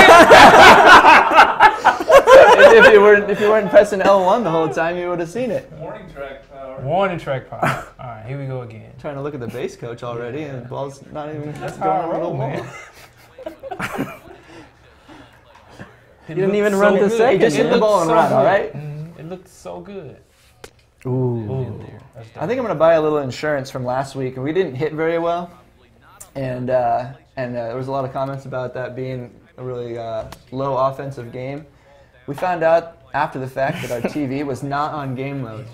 S2: if you weren't pressing L1 the whole time, you would have seen it.
S4: Warning track power.
S1: it. Warning track power. All right, here we go again.
S2: Trying to look at the base coach already, and the ball's not even
S1: That's
S2: going
S1: how I
S2: on the
S1: roll,
S2: ball.
S1: man.
S3: You didn't even run the second.
S2: Just hit the ball and run, all right?
S1: It looked so good.
S3: Ooh.
S1: Ooh, that's
S2: I think I'm going to buy a little insurance from last week, and we didn't hit very well, and there was a lot of comments about that being a really low offensive game. We found out after the fact that our TV was not on game mode.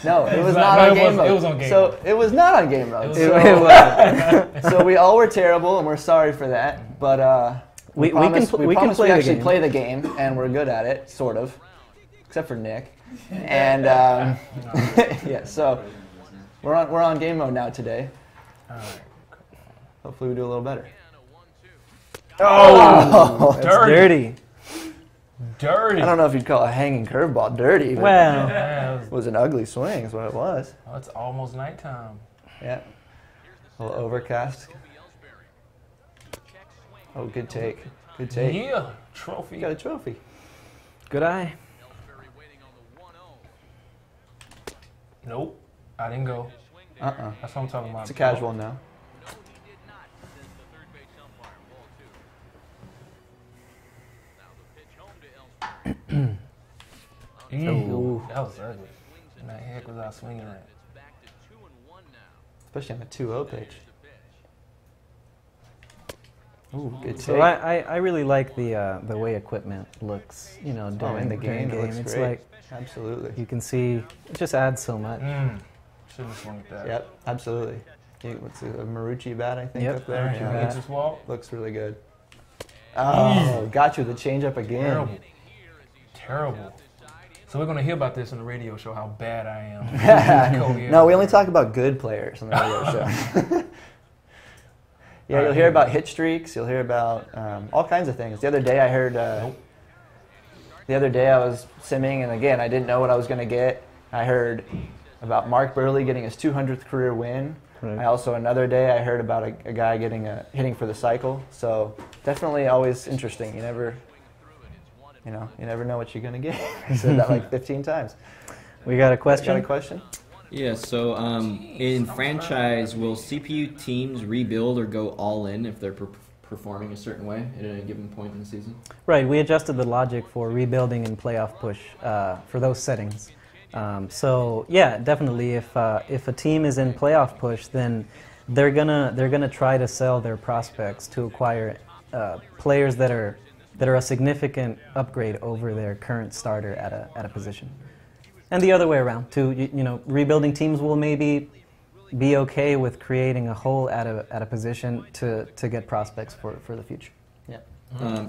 S2: No, it was not on game mode.
S1: It was on game
S2: so
S1: mode.
S2: it was not on game mode. So we all were terrible, and we're sorry for that. But we promise we actually play the game, and we're good at it, sort of, except for Nick. And yeah, so we're on game mode now today.
S1: All right.
S2: Hopefully we do a little better.
S1: Oh,
S3: That's dirty.
S1: Dirty.
S2: I don't know if you'd call a hanging curveball dirty, but
S3: Well,
S1: Yeah,
S2: it was an ugly swing is what it was.
S1: oh, it's almost nighttime.
S2: Yeah. A little overcast. Oh, good take. Good take.
S1: Yeah, trophy.
S2: You got a trophy.
S3: good eye.
S1: Nope, I didn't go. That's what I'm talking about.
S2: It's a casual now.
S1: Ooh, that was ugly. And the heck was I swinging at?
S2: Especially on a 2-0 pitch. Ooh, good take.
S3: So I really like the way equipment looks, you know, during the game.
S2: It looks
S3: It's
S2: great.
S3: like
S2: Absolutely.
S3: you can see it just adds so much.
S1: Shouldn't have swung at that.
S2: Yep, absolutely. What's a Marucci bat, I think,
S3: Yep,
S2: up there?
S3: Marucci
S2: Yeah.
S3: bat.
S1: Just walk.
S2: Looks really good. Oh, got you. The changeup again.
S1: Terrible. Terrible. So we're going to hear about this on the radio show, how bad I am.
S2: No, we only talk about good players on the radio show. Yeah, you'll hear about hit streaks. You'll hear about all kinds of things. The other day I heard. The other day I was simming, and again I didn't know what I was going to get. I heard about Mark Burley getting his 200th career win.
S3: Right.
S2: I also another day I heard about a guy getting hitting for the cycle. So definitely always interesting. You never know what you're going to get. I said that like 15 times.
S3: We got a question.
S2: Got a question?
S5: Yeah, so in franchise, will CPU teams rebuild or go all in if they're performing a certain way at a given point in the season?
S3: Right, we adjusted the logic for rebuilding and playoff push for those settings. So yeah, definitely, if a team is in playoff push, then they're gonna try to sell their prospects to acquire players that are a significant upgrade over their current starter at a position. And the other way around, too. You know, rebuilding teams will maybe be okay with creating a hole at a position to get prospects for the future. Yeah.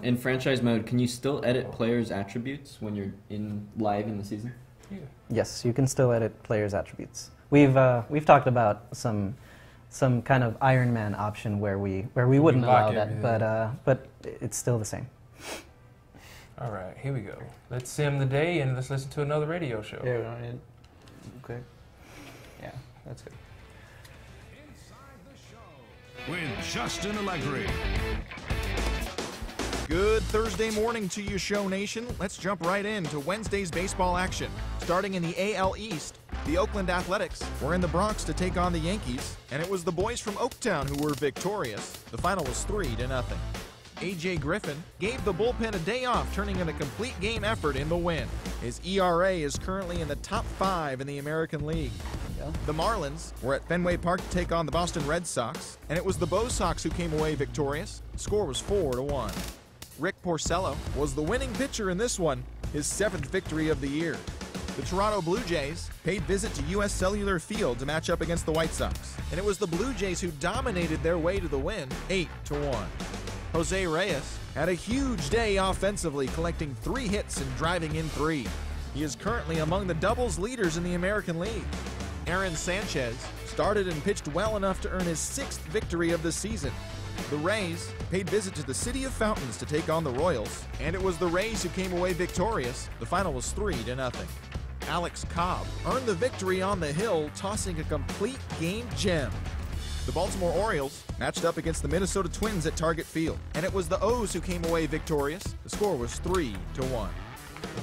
S5: In franchise mode, can you still edit players' attributes when you're live in the season?
S1: Yeah.
S3: Yes, you can still edit players' attributes. We've talked about some kind of Iron Man option where we wouldn't allow that, but it's still the same.
S1: All right, here we go. Let's sim the day and let's listen to another radio show.
S2: Yeah, we don't need. Okay. Yeah, that's good.
S6: With Justin Allegri.
S7: Good Thursday morning to you, Show Nation. Let's jump right into Wednesday's baseball action. Starting in the AL East, the Oakland Athletics were in the Bronx to take on the Yankees, and it was the boys from Oaktown who were victorious. The final was 3-0. A.J. Griffin gave the bullpen a day off, turning in a complete game effort in the win. His ERA is currently in the top 5 in the American League. The Marlins were at Fenway Park to take on the Boston Red Sox, and it was the Bo Sox who came away victorious. The score was 4-1. Rick Porcello was the winning pitcher in this one, his 7th victory of the year. The Toronto Blue Jays paid visit to U.S. Cellular Field to match up against the White Sox, and it was the Blue Jays who dominated their way to the win, 8-1. Jose Reyes had a huge day offensively, collecting 3 hits and driving in 3. He is currently among the doubles leaders in the American League. Aaron Sanchez started and pitched well enough to earn his 6th victory of the season. The Rays paid visit to the city of Fountains to take on the Royals, and it was the Rays who came away victorious. The final was 3-0. Alex Cobb earned the victory on the hill, tossing a complete game gem. The Baltimore Orioles matched up against the Minnesota Twins at Target Field, and it was the O's who came away victorious. The score was 3-1.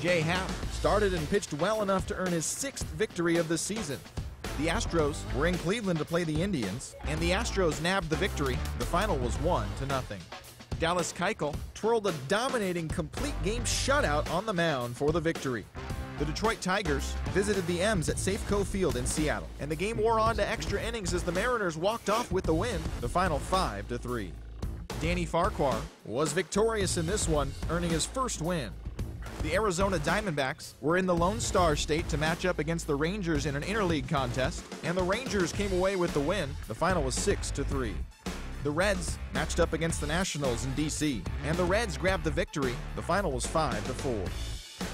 S7: Jay Happ started and pitched well enough to earn his 6th victory of the season. The Astros were in Cleveland to play the Indians, and the Astros nabbed the victory. The final was 1-0. Dallas Keuchel twirled a dominating complete game shutout on the mound for the victory. The Detroit Tigers visited the M's at Safeco Field in Seattle, and the game wore on to extra innings as the Mariners walked off with the win, the final 5-3. Danny Farquhar was victorious in this one, earning his first win. The Arizona Diamondbacks were in the Lone Star State to match up against the Rangers in an interleague contest, and the Rangers came away with the win. The final was 6-3. The Reds matched up against the Nationals in D.C., and the Reds grabbed the victory. The final was 5-4.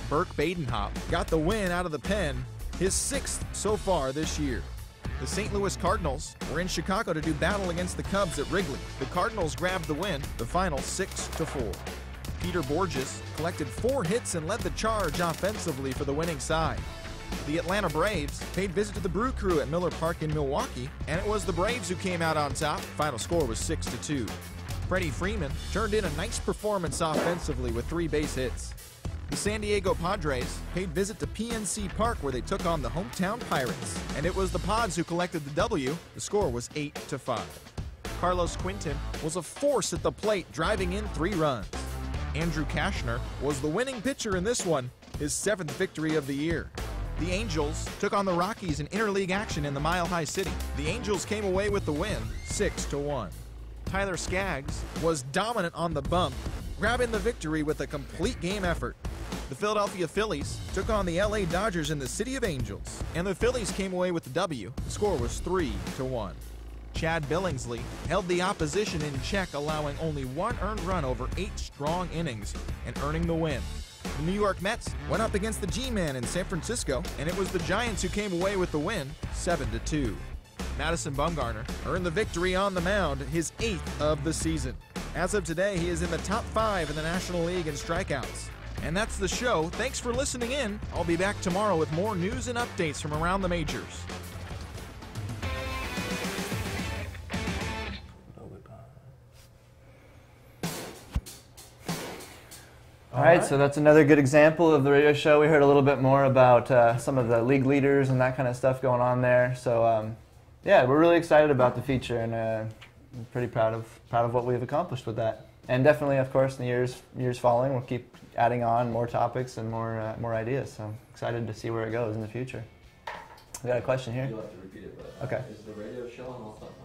S7: Burke Badenhop got the win out of the pen, his 6th so far this year. The St. Louis Cardinals were in Chicago to do battle against the Cubs at Wrigley. The Cardinals grabbed the win, the final 6-4. Peter Borges collected 4 hits and led the charge offensively for the winning side. The Atlanta Braves paid visit to the Brew Crew at Miller Park in Milwaukee, and it was the Braves who came out on top. Final score was 6-2. Freddie Freeman turned in a nice performance offensively with 3 base hits. The San Diego Padres paid visit to PNC Park where they took on the hometown Pirates, and it was the Pods who collected the W. The score was 8-5. Carlos Quinton was a force at the plate, driving in 3 runs. Andrew Kashner was the winning pitcher in this one, his 7th victory of the year. The Angels took on the Rockies in interleague action in the Mile High City. The Angels came away with the win, 6-1. Tyler Skaggs was dominant on the bump, grabbing the victory with a complete game effort. The Philadelphia Phillies took on the LA Dodgers in the City of Angels, and the Phillies came away with the W. The score was 3-1. Chad Billingsley held the opposition in check, allowing only 1 earned run over 8 strong innings and earning the win. The New York Mets went up against the G-Man in San Francisco, and it was the Giants who came away with the win, 7-2. Madison Bumgarner earned the victory on the mound, his 8th of the season. As of today, he is in the top 5 in the National League in strikeouts. And that's the show. Thanks for listening in. I'll be back tomorrow with more news and updates from around the majors.
S2: All right, so that's another good example of the radio show. We heard a little bit more about some of the league leaders and that kind of stuff going on there. So, yeah, we're really excited about the feature, and I'm pretty proud of what we've accomplished with that. And definitely, of course, in the years following, we'll keep adding on more topics and more ideas. So I'm excited to see where it goes in the future. We got a question here.
S5: You'll have to repeat it, but
S2: okay.
S5: Is the radio show on all platforms?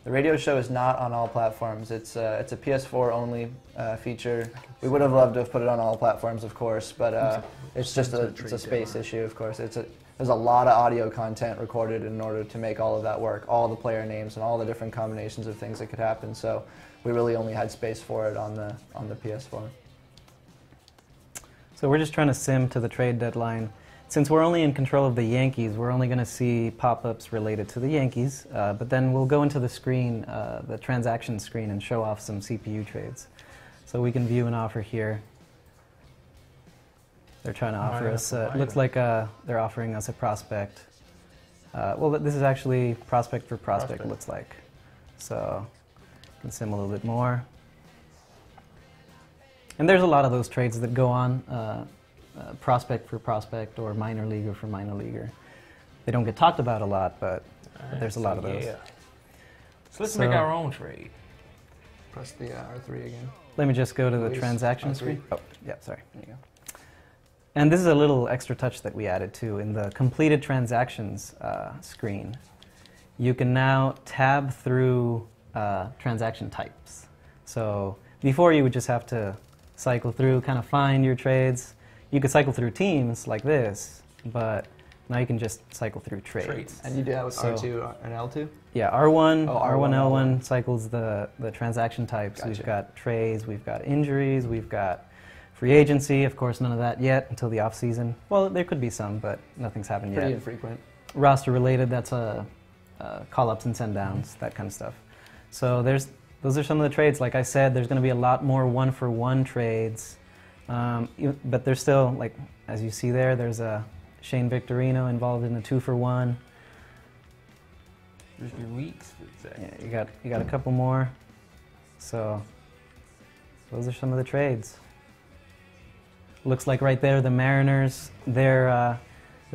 S2: The radio show is not on all platforms. It's a PS4 only feature. We would have loved to have put it on all platforms, of course, but it's just it's a space issue, of course. There's a lot of audio content recorded in order to make all of that work, all the player names and all the different combinations of things that could happen. So we really only had space for it on the PS4.
S3: So we're just trying to sim to the trade deadline. Since we're only in control of the Yankees, we're only going to see pop-ups related to the Yankees, but then we'll go into the screen, the transaction screen, and show off some CPU trades. So we can view an offer here. They're trying to offer us, it looks like they're offering us a prospect. Well, this is actually prospect for prospect, it looks like. So you can sim a little bit more. And there's a lot of those trades that go on. Prospect for prospect or minor leaguer for minor leaguer. They don't get talked about a lot, but there's a lot of those.
S1: Yeah. So let's make our own trade.
S2: Press the R3 again.
S3: Let me just go to the
S2: Please.
S3: transaction
S2: R3.
S3: screen. Oh, yeah, sorry.
S2: There you go.
S3: And this is a little extra touch that we added too. In the completed transactions screen, you can now tab through transaction types. So before you would just have to cycle through, kind of find your trades. You could cycle through teams like this, but now you can just cycle through trades.
S2: And you do that with R2 and L2?
S3: Yeah, R1,
S2: Oh,
S3: R1,
S2: R1,
S3: L1 cycles the transaction types.
S2: Gotcha.
S3: We've got trades, we've got injuries, we've got free agency. Of course, none of that yet until the off season. Well, there could be some, but nothing's happened
S2: Pretty
S3: yet.
S2: infrequent.
S3: Roster related, that's call-ups and send-downs, that kind of stuff. So there's those are some of the trades. Like I said, there's going to be a lot more one-for-one trades, but there's still, like as you see there, there's a Shane Victorino involved in the 2-for-1.
S1: There's your weeks.
S3: Yeah, you got a couple more. So those are some of the trades. Looks like right there the Mariners, they're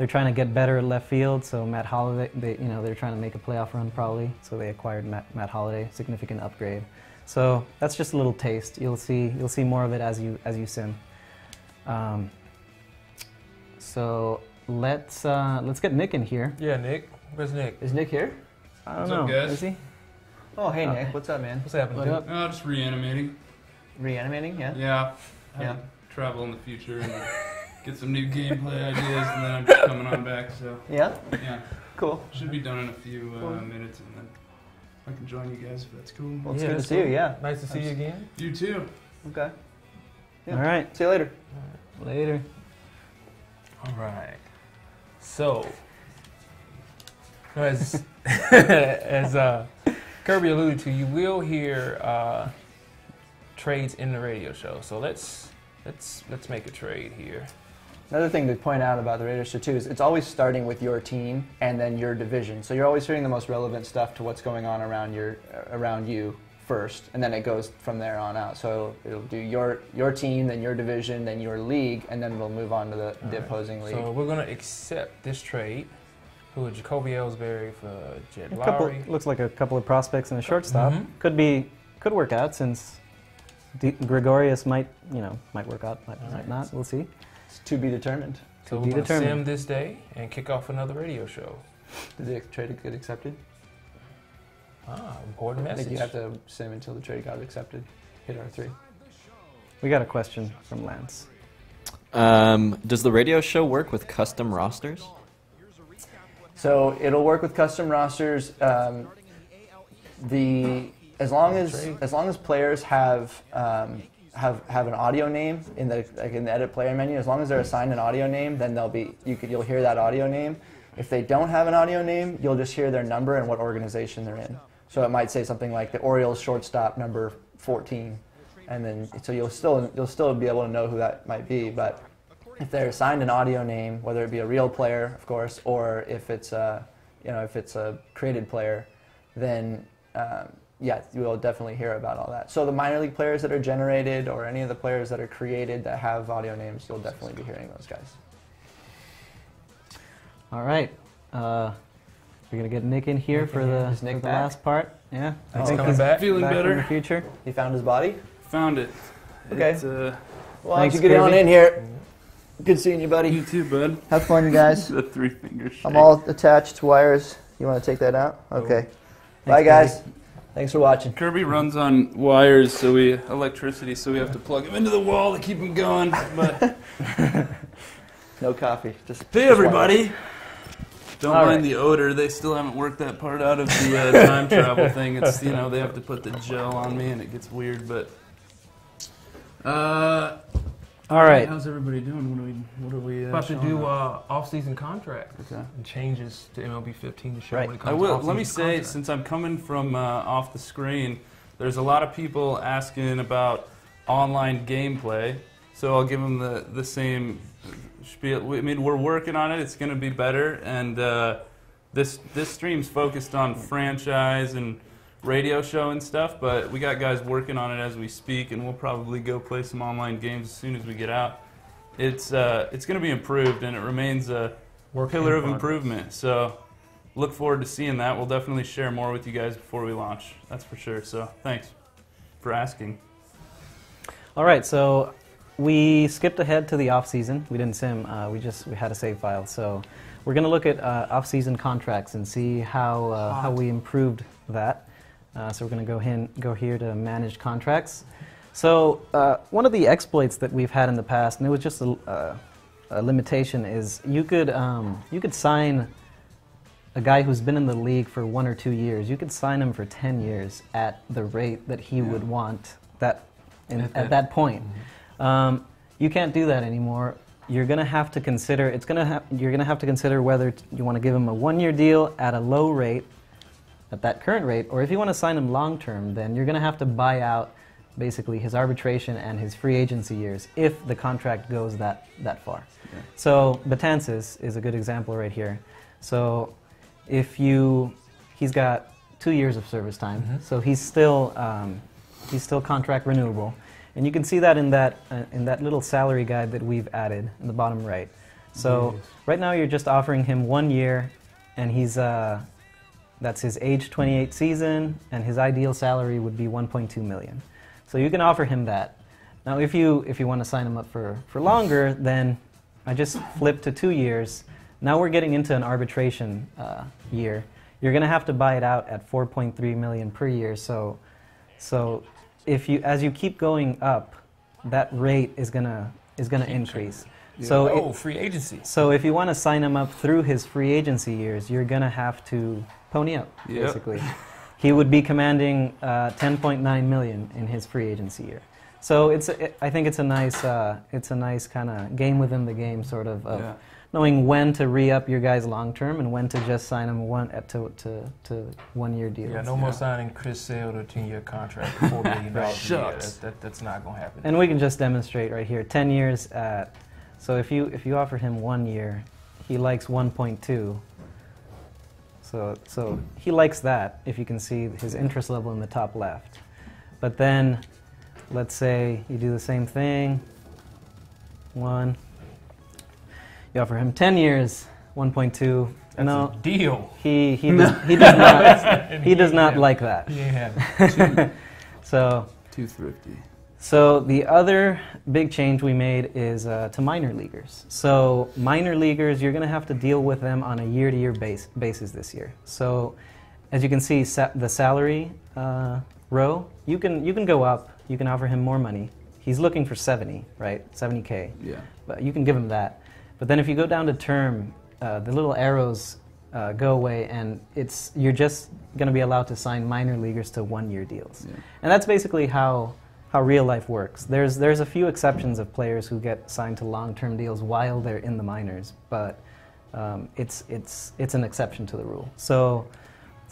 S3: trying to get better at left field. So Matt Holliday, they're trying to make a playoff run probably. So they acquired Matt Holliday, significant upgrade. So that's just a little taste. You'll see more of it as you sim. So let's get Nick in here.
S1: Yeah, Nick. Where's Nick?
S2: Is Nick here?
S3: I don't
S4: What's
S3: know.
S4: up, guys?
S3: Is he?
S2: Oh, hey Nick. What's up, man?
S1: What's happening?
S3: What
S1: dude?
S3: up?
S4: Oh, just reanimating.
S2: Reanimating? Yeah.
S4: Yeah.
S2: Yeah.
S4: Travel in the future and get some new gameplay ideas, and then I'm just coming on back. So
S2: Yeah.
S4: yeah,
S2: Cool.
S4: should be done in a few minutes, and then I can join you guys if that's cool.
S2: Well, it's
S1: Yeah,
S2: good to
S1: that's
S2: see you.
S1: cool.
S2: Yeah.
S1: Nice to see you again.
S4: You too.
S2: Okay. Yeah.
S3: All right.
S2: See you later.
S3: Later.
S1: All right. So, as as Kirby alluded to, you will hear trades in the radio show. So let's make a trade here.
S2: Another thing to point out about the radio show too is it's always starting with your team and then your division. So you're always hearing the most relevant stuff to what's going on around you first, and then it goes from there on out. So it'll do your team, then your division, then your league, and then we'll move on to the opposing league.
S1: So we're gonna accept this trade. Who is Jacoby Ellsbury for Jed Lowry?
S3: Looks like a couple of prospects and a shortstop.
S1: Mhm.
S3: Could work out since Gregorius might work out, might
S1: Right.
S3: not. We'll see.
S2: It's to be determined.
S1: So
S3: To
S1: we're
S3: be
S1: gonna
S3: determined.
S1: sim this day and kick off another radio show.
S2: Did the trade get accepted?
S1: Important
S2: I
S1: message.
S2: think you have to sim until the trade got accepted. Hit R3.
S3: We got a question from Lance.
S5: Does the radio show work with custom rosters?
S2: So it'll work with custom rosters. As long as players have an audio name in the edit player menu, as long as they're assigned an audio name, then you'll hear that audio name. If they don't have an audio name, you'll just hear their number and what organization they're in. So it might say something like the Orioles shortstop number 14, and then so you'll still be able to know who that might be. But if they're assigned an audio name, whether it be a real player, of course, or if it's a created player, then you will definitely hear about all that. So the minor league players that are generated, or any of the players that are created that have audio names, you'll definitely be hearing those guys.
S3: All right. We're going to get Nick in here for the
S2: Is Nick back?
S3: last part. Yeah.
S1: Nick's
S3: I think
S1: coming
S3: he's
S1: back.
S4: Feeling
S3: back
S4: better.
S3: in the future.
S2: He found his body?
S4: Found it.
S2: Okay.
S4: It's,
S2: Well, why don't
S3: Thanks,
S2: you get on
S3: Kirby.
S2: in here? Good seeing you, buddy.
S4: you too, bud.
S2: Have fun, guys.
S4: The 3-finger shake.
S2: I'm all attached to wires. You want to take that out? Okay. Bye,
S3: Thanks,
S2: guys. Thanks for watching.
S4: Kirby runs on wires, electricity, so we have to plug him into the wall to keep him going. But
S2: No coffee. Just
S4: hey,
S2: just
S4: everybody! Don't
S2: All
S4: mind
S2: right.
S4: the odor. They still haven't worked that part out of the time travel thing. It's they have to put the gel on me, and it gets weird. But
S3: All right.
S4: how's everybody doing? What are we?
S1: About to
S4: showing
S1: do
S4: up?
S1: off-season contracts
S2: Okay.
S1: and changes to MLB 15 to show
S3: Right.
S1: when it
S4: I
S1: comes
S4: will.
S1: to
S4: Let me
S1: off-season
S4: say,
S1: contracts.
S4: since I'm coming from off the screen, there's a lot of people asking about online gameplay. So I'll give them the same spiel. I mean, we're working on it. It's going to be better. And this stream's focused on franchise and radio show and stuff. But we got guys working on it as we speak, and we'll probably go play some online games as soon as we get out. It's going to be improved, and it remains a
S1: Work
S4: pillar
S1: in
S4: of
S1: progress.
S4: improvement. So look forward to seeing that. We'll definitely share more with you guys before we launch. That's for sure. So thanks for asking.
S3: All right. So we skipped ahead to the off season. We didn't sim. We had a save file. So we're going to look at off season contracts and see how we improved that. So we're going to go here to manage contracts. So one of the exploits that we've had in the past, and it was just a limitation, is you could sign a guy who's been in the league for 1 or 2 years. You could sign him for 10 years at the rate that he would want at that point. You can't do that anymore. You're going to have to consider. You're going to have to consider whether you want to give him a 1-year deal at a low rate, at that current rate, or if you want to sign him long term, then you're going to have to buy out basically his arbitration and his free agency years if the contract goes that far. Yeah. So Betances is a good example right here. So if he's got 2 years of service time, so he's still contract renewable, and you can see that in that little salary guide that we've added in the bottom right. So right now you're just offering him 1 year, and he's that's his age 28 season, and his ideal salary would be $1.2 million. So you can offer him that. Now if you want to sign him up for longer, then I just flip to 2 years. Now we're getting into an arbitration year. You're going to have to buy it out at $4.3 million per year. So as you keep going up, that rate is gonna increase.
S1: Yeah. So free agency.
S3: So if you want to sign him up through his free agency years, you're gonna have to pony up, basically. He would be commanding $10.9 million in his free agency year. So I think it's a nice kind of game within the game, sort of knowing when to re-up your guys long term and when to just sign them to 1 year deals.
S1: Yeah, no more signing Chris Sale to a 10-year contract for $4 million a year. That's not going to happen.
S3: And we can just demonstrate right here, 10 years at. So if you offer him 1 year, he likes 1.2. So he likes that, if you can see his interest level in the top left. But then, let's say you do the same thing. 1. You offer him 10 years, 1.2.
S1: That's a deal.
S3: He does not like that.
S1: Yeah.
S3: So
S4: too thrifty.
S3: So the other big change we made is to minor leaguers. So minor leaguers, you're going to have to deal with them on a year-to-year basis this year. So as you can see, the salary row, you can go up. You can offer him more money. He's looking for 70, right? 70K.
S4: Yeah.
S3: But you can give him that. But then if you go down to term, the little arrows go away, and you're just going to be allowed to sign minor leaguers to 1 year deals. Yeah. And that's basically how real life works. There's a few exceptions of players who get signed to long-term deals while they're in the minors, but it's an exception to the rule. So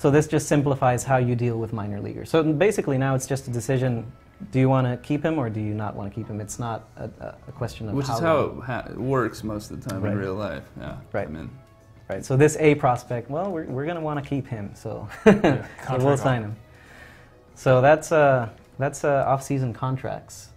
S3: this just simplifies how you deal with minor leaguers. So basically now it's just a decision: do you want to keep him or do you not want to keep him? It's not a question of
S4: which is how it works most of the time in real life. Yeah.
S3: Right. Right. So this A prospect, well, we're going to want to keep him, so, so we'll sign him. So that's off-season contracts.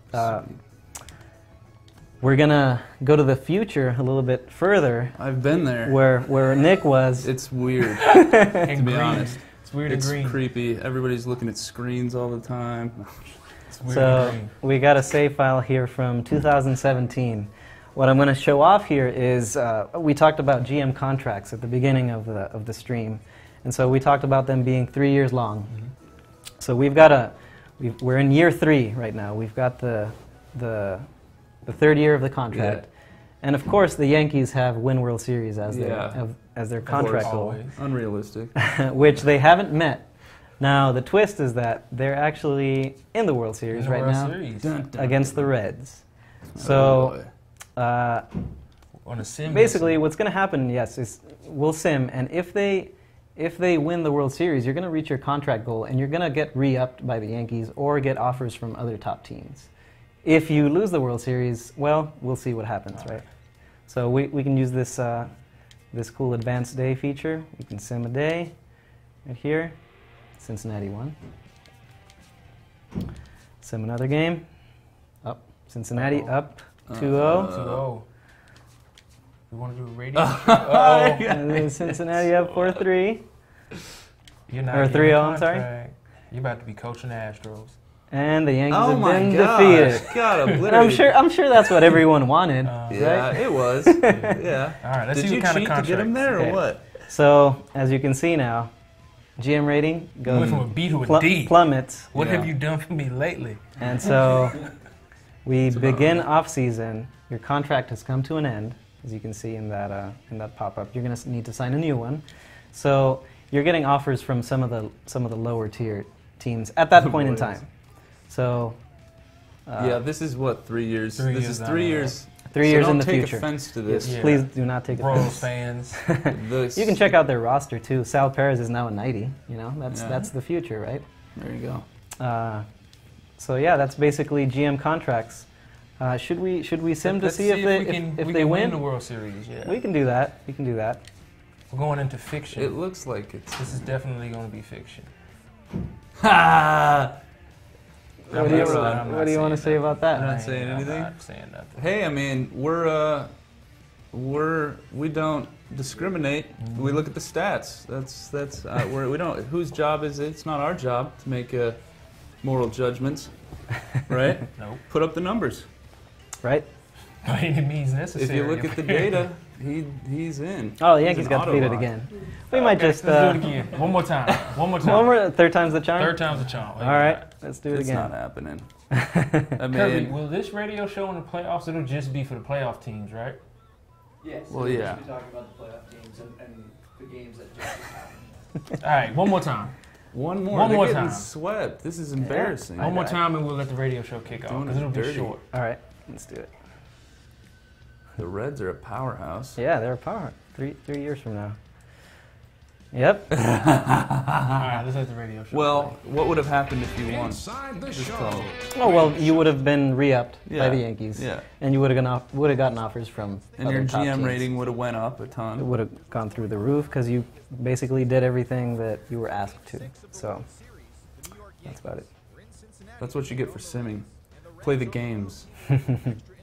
S3: We're gonna go to the future a little bit further.
S4: I've been there.
S3: Where Nick was.
S4: It's weird, to be honest.
S1: It's weird and green.
S4: It's creepy. Everybody's looking at screens all the time.
S1: It's weird
S3: so
S1: and green.
S3: We got a save file here from 2017. What I'm going to show off here is we talked about GM contracts at the beginning of the stream, and so we talked about them being 3 years long. Mm-hmm. So we're in year 3 right now. We've got the third year of the contract, and of course the Yankees have win World Series as their contract goal.
S4: Unrealistic.
S3: Which they haven't met. Now the twist is that they're actually in the World Series right now against the Reds. So
S1: on a sim,
S3: basically what's going to happen, is we'll sim, and if they win the World Series, you're going to reach your contract goal, and you're going to get re-upped by the Yankees or get offers from other top teams. If you lose the World Series, well, we'll see what happens, right? So we can use this cool advanced day feature. We can sim a day right here. Cincinnati won. Sim another game. Up. Cincinnati up 2-0.
S1: 2-0. We want to do a radio?
S3: And then Cincinnati up 4-3.
S1: You're not
S3: or 3-0, I'm sorry.
S1: You're about to be coaching the Astros.
S3: And the Yankees have been defeated. I'm sure that's what everyone wanted.
S4: Yeah,
S3: right?
S4: it was. Yeah.
S1: All right, let's
S4: Did
S1: see
S4: you
S1: what kind
S4: cheat
S1: of contract
S4: to get him there or what?
S3: So, as you can see now, GM rating goes
S1: went from a B to a D.
S3: Plummets.
S1: What have you done for me lately?
S3: And so we begin off season. Your contract has come to an end, as you can see in that pop-up. You're going to need to sign a new one. So you're getting offers from some of the lower tier teams at that point in time. So
S4: yeah, this is what, 3 years. This is 3 years
S3: 3 years in the
S4: don't take
S3: future.
S4: offense to this.
S3: Yes,
S1: Yeah.
S3: please do not take
S1: Royals
S3: offense.
S1: fans.
S3: You can check out their roster too. Sal Perez is now a 90. You know,
S4: Yeah.
S3: that's the future, right?
S4: There you go.
S3: So yeah, that's basically GM contracts. Should we sim to
S1: Let's
S3: see if
S1: we
S3: they
S1: can,
S3: if
S1: we
S3: they
S1: can
S3: win?
S1: the World Series. Yeah,
S3: We can do that. We can do that.
S1: we're going into fiction.
S4: It looks like it's.
S1: This is definitely going to be fiction.
S4: Ha!
S3: What do you want to say about that?
S4: I'm not saying anything?
S1: I'm not saying nothing.
S4: Hey, I mean, we don't discriminate. We look at the stats. We don't. Whose job is it? It's not our job to make moral judgments, right?
S1: Nope.
S4: Put up the numbers.
S3: Right?
S1: By any means necessary.
S4: If you look at the data, he's in.
S3: Oh, the
S4: He's
S3: Yankees
S4: an
S3: got defeated
S4: Autobot.
S3: again. We might just
S1: Let's do it again. One more time. One more time.
S3: one more. Third time's the charm.
S1: Third time's a charm.
S3: All right, let's do it
S4: It's
S3: again.
S4: not happening. I
S1: Kirby,
S4: mean,
S1: will this radio show in the playoffs? It'll just be for the playoff teams, right?
S2: Yes.
S4: Well, yeah.
S2: We're talking about the playoff teams and the games that just happened.
S1: All right, one more time.
S4: one more.
S1: One
S4: They're
S1: more
S4: getting
S1: time.
S4: swept. This is embarrassing.
S1: One more time, and we'll let the radio show kick off
S4: Doing
S1: because
S4: it
S1: it'll be
S4: dirty.
S1: short.
S3: All right, let's do it.
S4: The Reds are a powerhouse.
S3: Yeah, they're a power. 3 years from now. Yep.
S1: All right, let's let the radio show.
S4: Well, what would have happened if you won?
S6: Inside the
S4: Just
S6: show.
S4: tell them.
S3: Oh well, you would have been re-upped by
S4: Yeah.
S3: the Yankees.
S4: Yeah.
S3: And you would have gotten offers from
S4: And
S3: other
S4: your
S3: top
S4: GM
S3: teams.
S4: rating would have went up a
S3: It
S4: ton.
S3: would have gone through the roof because you basically did everything that you were asked to. So that's about it.
S4: That's what you get for simming. Play the games.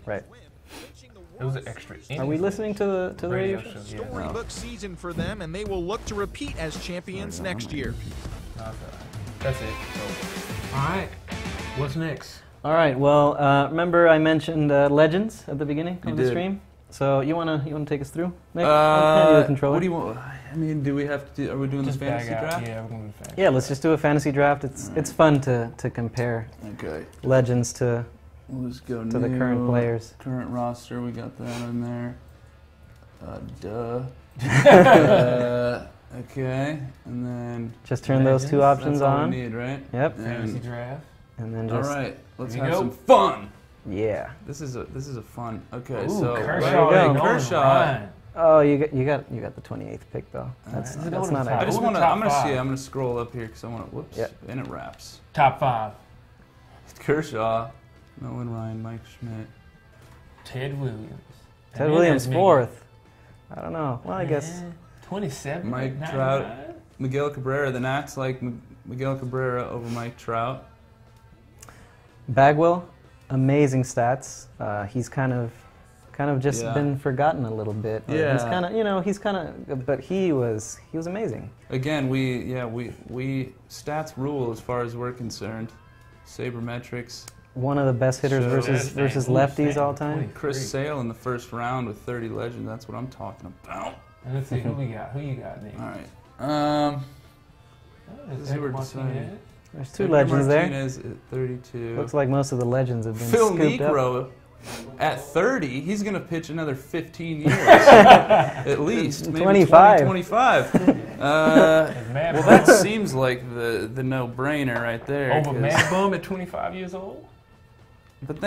S3: Right.
S1: It was an extra.
S3: Are we listening to the radio show?
S1: Yeah.
S7: Storybook season for them, and they will look to repeat as champions next year.
S1: Okay. That's it. So, all right. What's next?
S3: All right. Well, remember I mentioned Legends at the beginning
S4: You
S3: of the
S4: did.
S3: stream. So you wanna take us through? Nick? I'll hand you the controller.
S4: What do you want? I mean, do we have to? Are we doing
S1: Just
S4: the fantasy
S1: bag out.
S4: draft?
S1: Yeah, we're gonna do fantasy.
S3: Yeah, let's just do a fantasy draft. It's fun to compare
S4: Okay.
S3: Legends to
S4: We'll just go
S3: the current players.
S4: Current roster, we got that in there. Duh. Okay, and then
S3: Just turn those two
S1: Legends,
S3: options
S4: that's all
S3: on.
S4: we need, right?
S3: Yep.
S1: Fantasy
S4: And,
S1: draft.
S3: And then
S4: all
S3: just
S4: right, let's
S1: Here we
S4: have
S1: go.
S4: some fun.
S3: yeah.
S4: This is a fun. Okay,
S1: Ooh,
S4: so
S1: Kershaw.
S3: There you
S1: ain't
S3: go.
S1: going
S4: Kershaw.
S1: Ryan.
S3: Oh, you got the 28th pick though. That's
S1: Alright.
S3: that's
S1: Is it
S3: not
S1: over the
S4: I
S1: top?
S3: average.
S4: just
S1: Who's
S4: want to.
S1: the top
S4: I'm gonna see.
S1: five?
S4: I'm gonna scroll up here because I want to. Whoops.
S3: Yep.
S4: And it wraps.
S1: Top 5.
S4: Kershaw, Nolan Ryan, Mike Schmidt.
S1: Ted Williams.
S3: Ted
S1: And
S3: Williams
S1: then
S3: fourth. I don't know. Well, I guess
S1: 27.
S4: Mike
S1: 99.
S4: Trout. Miguel Cabrera. The Nats like Miguel Cabrera over Mike Trout.
S3: Bagwell, amazing stats. He's kind of just
S4: Yeah.
S3: been forgotten a little bit. Or
S4: Yeah.
S3: He's kind of, but he was amazing.
S4: Again, we stats rule as far as we're concerned. Sabermetrics.
S3: One of the best hitters
S4: So-
S3: versus lefties all time.
S4: Chris Sale in the first round with 30 legends. That's what I'm talking about.
S1: And let's see who we got. Who you got, Nick?
S4: All right.
S1: Oh,
S4: This is
S1: Edgar
S4: who we're
S1: Martinez.
S4: deciding.
S3: There's 2
S4: Edgar
S3: legends there.
S4: Martinez at 32.
S3: Looks like most of the legends have been
S4: Phil
S3: scooped up.
S4: Niekro at 30. He's going to pitch another 15 years at least. Maybe
S3: 25.
S4: 25.
S1: As Mad
S4: Well,
S1: Bum-
S4: that seems like the no-brainer right there.
S1: over
S4: 'cause-
S1: Mad Bum at 25 years old.
S4: But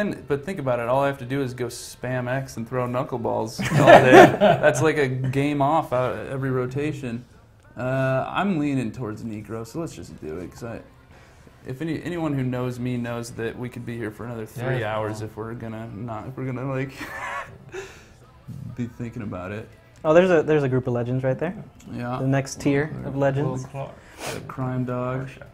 S4: think about it. All I have to do is go spam X and throw knuckleballs all day. That's like a game off out every rotation. I'm leaning towards Negro, so let's just do it. Because if anyone who knows me knows that we could be here for another 3
S1: Yeah.
S4: hours if we're gonna like be thinking about it.
S3: Oh, there's a group of legends right there.
S4: Yeah.
S3: The next tier of legends.
S1: Will Clark.
S4: Crime Dog.
S1: Kershaw.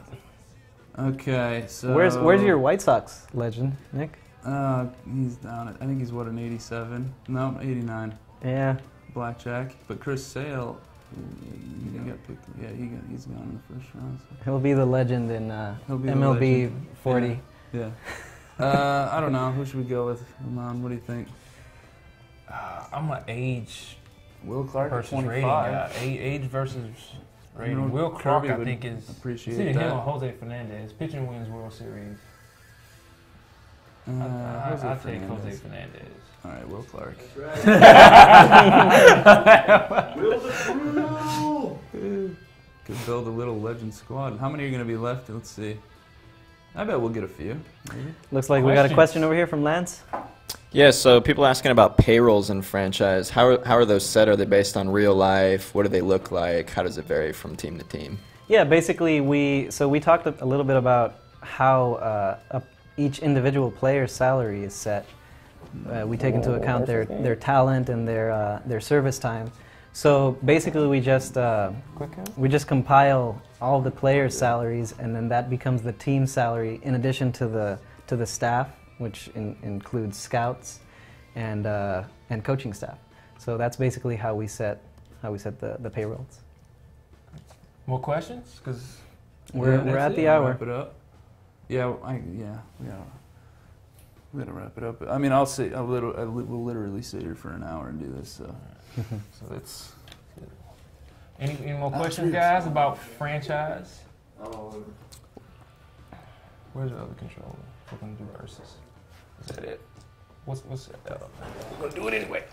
S4: Okay, so
S3: Where's your White Sox legend, Nick?
S4: He's down. I think he's what, an 87? No, 89.
S3: Yeah.
S4: Blackjack. But Chris Sale, he got picked. Yeah, he's gone in the first round. So.
S3: He'll be the legend in
S4: He'll be the
S3: MLB
S4: legend.
S3: 40.
S4: Yeah. I don't know. Who should we go with? Ramon, what do you think?
S1: I'm an age
S4: Will Clark at
S1: versus rating
S4: 25.
S1: guy. Age versus rating.
S4: You know,
S1: Will Clark,
S4: Kirby
S1: I
S4: would
S1: think, is
S4: appreciate
S1: it's either
S4: that.
S1: him or Jose Fernandez. Pitching wins World Series.
S4: Jose
S1: I'll take
S4: Fernandez.
S1: Jose Fernandez.
S4: All right, Will Clark. Could build a little legend squad. How many are going to be left? Let's see. I bet we'll get a few. Maybe.
S3: Looks like we got a
S1: Questions?
S3: question over here from Lance.
S5: Yeah, so people asking about payrolls in franchise. How are those set? Are they based on real life? What do they look like? How does it vary from team to team?
S3: Yeah, basically we talked a little bit about how each individual player's salary is set. We take into account their talent and their service time. So basically we just compile all the players' salaries, and then that becomes the team salary in addition to the staff, which includes scouts and coaching staff. So that's basically how we set the payrolls.
S4: More questions? Because
S3: we're at the hour.
S4: Wrap it up. Yeah, we gotta wrap it up. I mean, we'll literally sit here for an hour and do this. So it's.
S1: Any more questions, guys, about franchise? Where's the other controller? We're gonna do versus. Is that it? What's that? We're gonna do it anyway.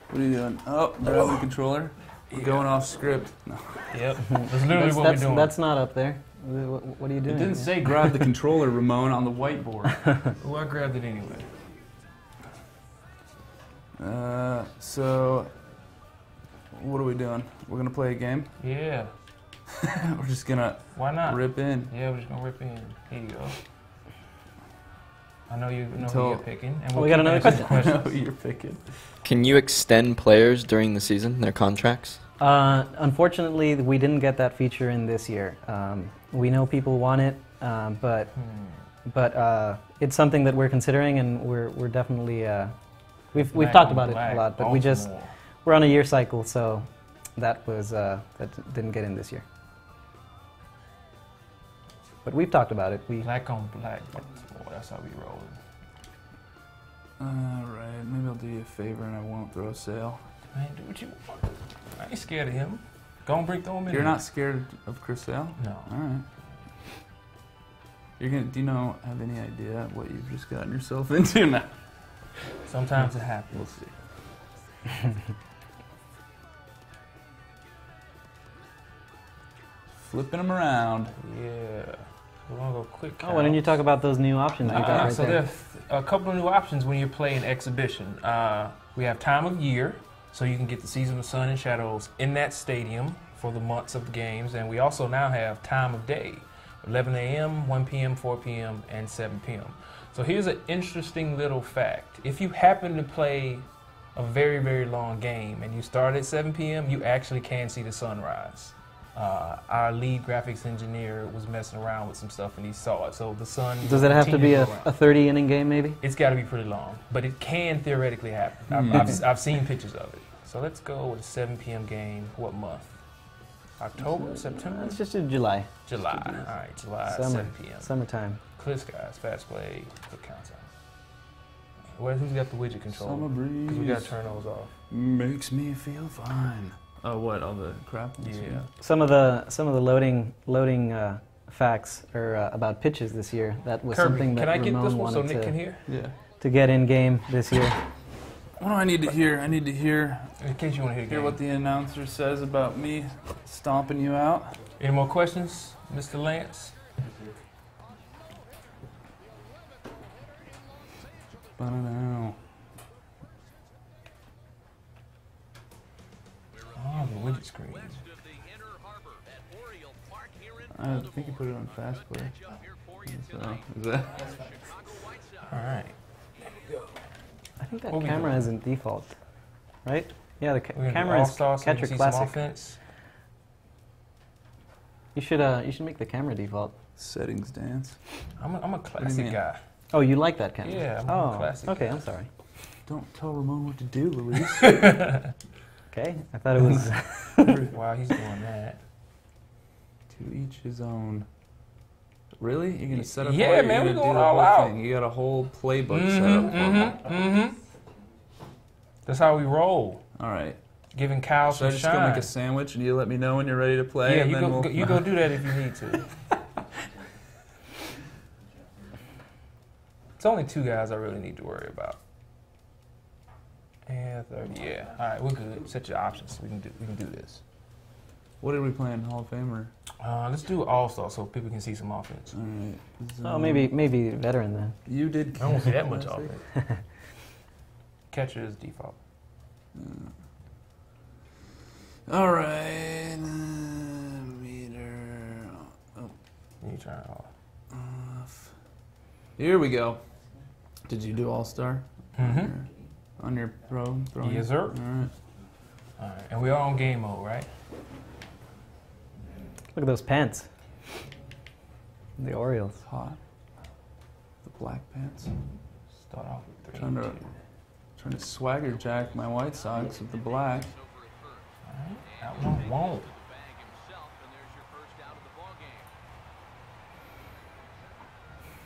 S4: What are you doing? Oh, grab the controller. We're going off script. No.
S1: Yep. That's literally what we're doing.
S3: That's not up there. What are you doing?
S4: It didn't say grab the controller, Ramon, on the whiteboard.
S1: Well, I grabbed it anyway.
S4: So, what are we doing? We're gonna play a game?
S1: Yeah.
S4: We're just gonna
S1: Why not?
S4: rip in.
S1: Yeah, we're just gonna rip in. Here you go. I know you know who you're picking. And
S3: we got another question.
S4: I know who you're picking.
S5: Can you extend players during the season, their contracts?
S3: Unfortunately, we didn't get that feature in this year. We know people want it, but it's something that we're considering, and we're definitely we've talked about it a lot, but we're on a year cycle, so that didn't get in this year. But we've talked about it.
S1: Black on black. That's how we roll.
S4: Alright, maybe I'll do you a favor and I won't throw a sale.
S1: Man, do what you want. I ain't scared of him. Throw him in.
S4: You're not scared of Chris Sale?
S1: No.
S4: Alright. Do you have any idea what you've just gotten yourself into now?
S1: Sometimes it happens.
S4: We'll see. Flipping them around.
S1: Yeah. We're gonna go quick.
S3: Oh, why don't you talk about those new options you got right
S1: so
S3: there?
S1: there are a couple of new options when you're playing exhibition. We have time of year, so you can get the season of sun and shadows in that stadium for the months of the games, and we also now have time of day, 11 a.m., 1 p.m., 4 p.m., and 7 p.m. So here's an interesting little fact. If you happen to play a very, very long game and you start at 7 p.m., you actually can see the sunrise. Our lead graphics engineer was messing around with some stuff and he saw it. So the sun.
S3: Does it have to be a 30-inning game, maybe?
S1: It's got to be pretty long, but it can theoretically happen. I've seen pictures of it. So let's go with a 7 p.m. game. What month? October, September?
S3: Let's just do July.
S1: July. All right, July,
S3: Summer.
S1: 7 p.m.
S3: Summertime.
S1: Clear skies, fast play, good countdown. Who's got the widget control?
S4: Summer breeze.
S1: Because we got to turn those off.
S4: Makes me feel fine. Oh, what? All the crap?
S1: Yeah.
S3: Some of the loading facts are about pitches this year. That was
S1: Kirby,
S3: something that
S1: can I get
S3: Ramon
S1: this one so
S3: wanted
S1: Nick can hear?
S4: Yeah.
S3: to get in game this year.
S4: What do I need to hear? I need to hear.
S1: In case you want to hear the
S4: Hear
S1: game.
S4: what the announcer says about me stomping you out.
S1: Any more questions, Mr. Lance?
S4: I don't know.
S1: Oh, the widget screen.
S4: I think you put it on fast play. So, is that?
S1: All right.
S3: I think that
S1: What we
S3: camera
S1: doing?
S3: isn't default, right? Yeah, the
S1: We're gonna
S3: camera
S1: do
S3: is
S1: All-Star so you
S3: Catcher
S1: can see some
S3: Classic.
S1: offense.
S3: You should make the camera default.
S4: Settings dance.
S1: I'm a classic
S4: mean?
S1: guy.
S3: Oh, you like that camera?
S1: Yeah, I'm
S3: oh,
S1: a classic
S3: okay.
S1: guy.
S3: I'm sorry.
S4: Don't tell Ramon what to do, Luis.
S3: Okay, I thought it was.
S1: While he's doing that.
S4: To each his own. Really? You're gonna set up?
S1: Yeah,
S4: all, you're
S1: man,
S4: gonna
S1: we
S4: do
S1: going
S4: the
S1: all
S4: whole
S1: out.
S4: thing. You got a whole playbook set up.
S1: That's how we roll.
S4: All right.
S1: Giving Kyle
S4: Should I
S1: some
S4: just go make
S1: shine.
S4: a sandwich and you let me know when you're ready to play?
S1: Yeah,
S4: and
S1: you
S4: then
S1: go, you go do that if you need to. It's only two guys I really need to worry about. And 30, yeah. All right, we're good. Set your options. We can do this.
S4: What are we playing? Hall of Famer?
S1: Let's do All-Star so people can see some offense.
S4: All right.
S3: Oh, maybe veteran then.
S4: You did.
S1: I don't see that much offense. Catcher is default.
S4: All right. Meter. Oh,
S1: You turn it off.
S4: off. Here we go. Did you do All-Star?
S1: Mm-hmm.
S4: On your pro? Throwing?
S1: Yes, sir.
S4: All right.
S1: All right, and we are on game mode, right?
S3: Look at those pants. The Orioles.
S4: It's hot. The black pants.
S1: Start off with 3.
S4: Trying to swagger jack my White Sox with the black.
S1: All right, that one won't.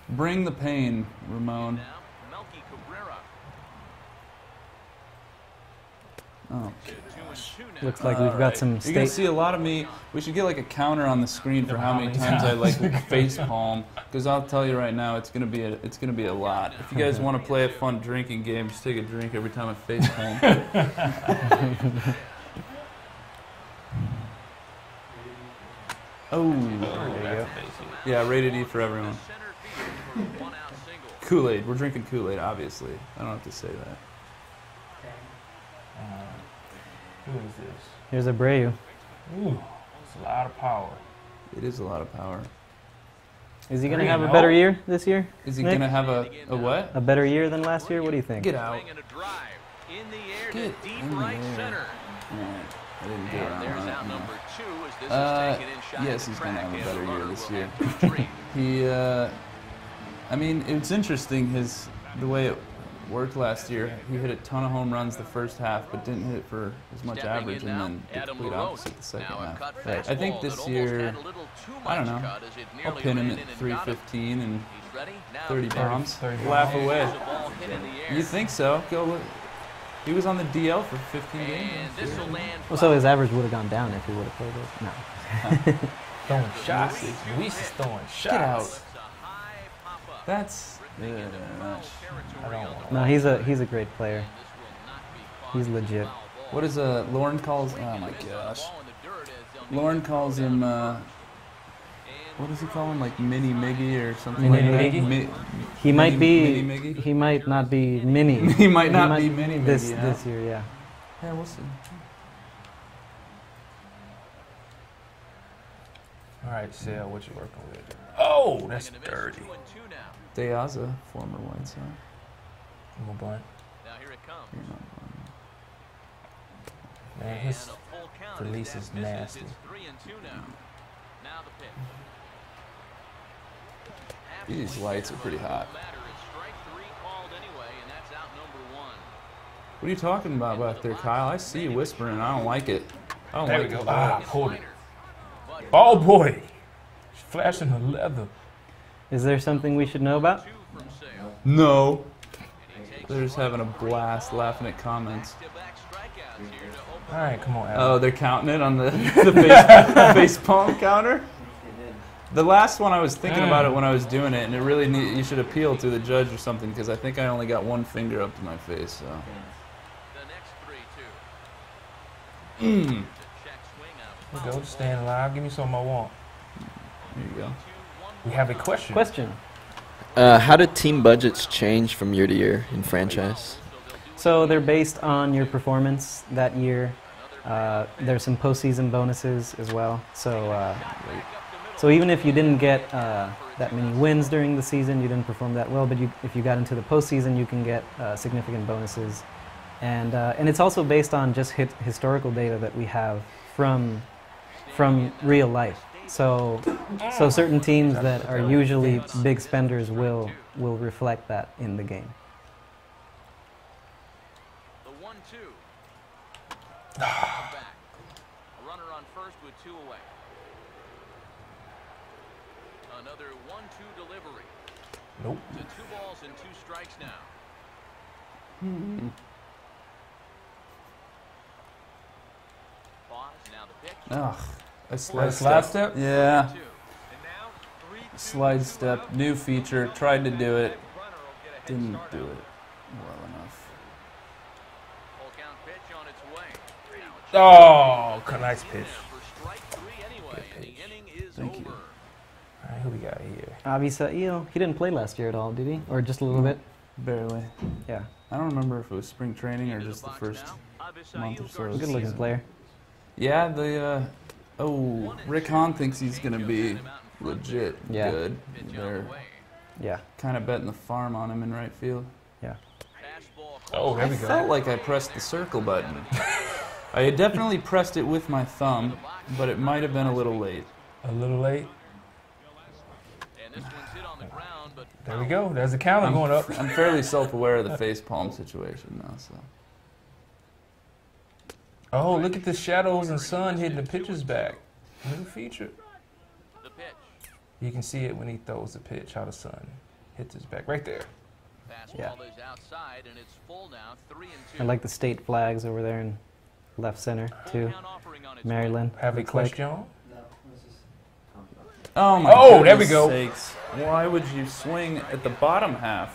S4: Bring the pain, Ramon. Oh,
S3: Looks like we've got some
S4: you're gonna
S3: state.
S4: see a lot of me. We should get like a counter on the screen for how many times I like face palm, because I'll tell you right now, it's gonna be a lot. If you guys want to play a fun drinking game, just take a drink every time I face palm. Oh,
S1: There you go.
S4: yeah, rated E for everyone. Kool-Aid. We're drinking Kool-Aid, obviously. I don't have to say that.
S1: Who is this?
S3: Here's Abreu.
S1: Ooh, it's a lot of power.
S4: It is a lot of power.
S3: Is he going to
S1: 3-0.
S3: have a better year this year?
S4: Is he
S3: Nick?
S4: gonna have a what?
S3: A better year than last year? What do you think?
S4: Get out.
S8: And a drive in the air
S4: Get
S8: to deep
S4: in the
S8: right
S4: air.
S8: center.
S4: Alright, I didn't get
S8: And
S4: around
S8: there's
S4: that.
S8: out
S4: no.
S8: number 2 as this is taken in shy
S4: Yes,
S8: to
S4: he's
S8: the
S4: gonna
S8: track,
S4: have a
S8: and
S4: better
S8: the
S4: year
S8: runner
S4: this
S8: will
S4: year.
S8: have to retreat.
S4: I mean, it's interesting the way it worked last year. He hit a ton of home runs the first half, but didn't hit it for as much
S8: Stepping
S4: average,
S8: in
S4: and
S8: now,
S4: then the
S8: Adam
S4: complete
S8: Larose.
S4: opposite the second
S8: Now a
S4: half.
S8: cut
S4: I think
S8: fastball
S4: this
S8: that almost
S4: year,
S8: had a little too
S4: I don't
S8: much
S4: know.
S8: cut as it
S4: I'll
S8: nearly
S4: pin him
S8: ran
S4: at
S8: in and got him.
S4: 315 and
S8: He's ready. Now
S4: 30
S8: the
S4: bombs.
S1: 30
S4: Laugh
S1: bombs.
S4: away.
S8: There's a ball hit in the air.
S4: You think so? Go look. He was on the DL for 15
S8: And
S4: games.
S8: this will land
S3: Well, so his average would have gone down if he would have played it. No.
S1: Throwing shots. Luis is throwing shots.
S4: Get out.
S8: It's a high pop-up.
S4: That's.
S8: Ripping into foul
S1: I
S8: territory.
S1: don't want
S3: No, he's a great player.
S8: This will not be caught
S3: He's
S8: for a
S3: legit.
S8: foul ball.
S4: What is Lauren calls? Oh my gosh. Lauren calls him. What does he call him? Like Mini Miggy or something
S3: Mini
S4: like
S3: Miggy?
S4: that?
S3: He might
S4: Mini
S3: be.
S4: Miggy?
S3: He might not be mini.
S4: He might not be Mini
S3: this
S4: Miggy.
S3: this year. Yeah.
S4: Yeah, we'll see.
S1: All right, Sal, what you working with? Oh, that's dirty.
S4: Deaza, former White Sox.
S1: I'm a blunt.
S8: Now here it comes.
S4: You're not blind.
S1: Man, his
S8: And a full count
S1: release
S8: as
S1: is
S8: that misses.
S1: nasty.
S8: It's 3-2 now. Now the pitch.
S4: These lights are pretty hot.
S8: Batter is strike 3 called anyway, and that's out number 1.
S4: What are you talking about back there, Kyle? I see you whispering. I don't like it. I don't
S1: There
S4: like
S1: we go.
S4: it.
S1: Ah, pulled it. Oh boy, flashing the leather.
S3: Is there something we should know about?
S8: 2 from Sale.
S4: No. They're just having a blast laughing at comments.
S8: Back-to-back strikeouts here to open.
S1: All right, come on, Adam.
S4: Oh, they're counting it on the, the face palm counter? The last one I was thinking about it when I was doing it, and it really you should appeal to the judge or something, because I think I only got one finger up to my face. So.
S8: The next 3-2. Check swing out.
S1: Here we go, just staying alive. Give me something I want.
S4: There you go.
S1: We have a question.
S3: Question.
S9: How do team budgets change from year to year in franchise?
S3: So they're based on your performance that year. There's some postseason bonuses as well. So even if you didn't get that many wins during the season, you didn't perform that well, but if you got into the postseason, you can get significant bonuses. And it's also based on just historical data that we have from real life. So certain teams that are usually big spenders will reflect that in the game.
S8: The 1-2. Back. A runner on first with 2 away. Another 1-2 delivery.
S1: Nope.
S8: To 2 balls and 2 strikes now. Pause. Now the pitch.
S4: Ugh. A slide
S1: Slide
S4: step?
S1: step?
S4: Yeah.
S8: 2. And now 3-2.
S4: Slide step. New feature. Tried to do it. Didn't do it well enough.
S8: Full count pitch on its way. Now a
S1: Oh, nice pitch.
S8: for strike
S1: right, who we got here?
S3: Avisail, he didn't play last year at all, did he? Or just a little bit?
S4: Barely.
S3: Yeah.
S4: I don't remember if it was spring training or just the first month or so. of the
S3: Good looking
S4: season.
S3: player.
S4: Yeah, Rick Hahn thinks he's going to be legit good. They're kind of betting the farm on him in right field.
S3: Yeah.
S1: Oh, there we
S4: I
S1: go.
S4: felt like I pressed the circle button. I had definitely pressed it with my thumb, but it might have been a little late.
S1: A little late. There we go. There's the counter going up.
S4: I'm fairly self-aware of the face palm situation now, so.
S1: Oh, look at the shadows and sun hitting the pitcher's back. New feature. You can see it when he throws the pitch, how the sun hits his back. Right there.
S3: Yeah.
S8: Outside, and it's full now, 3-2.
S3: I like the state flags over there in left center, too. Maryland.
S1: Have a question?
S4: Oh my
S1: Oh, there we go.
S4: Sakes. Why would you swing at the bottom half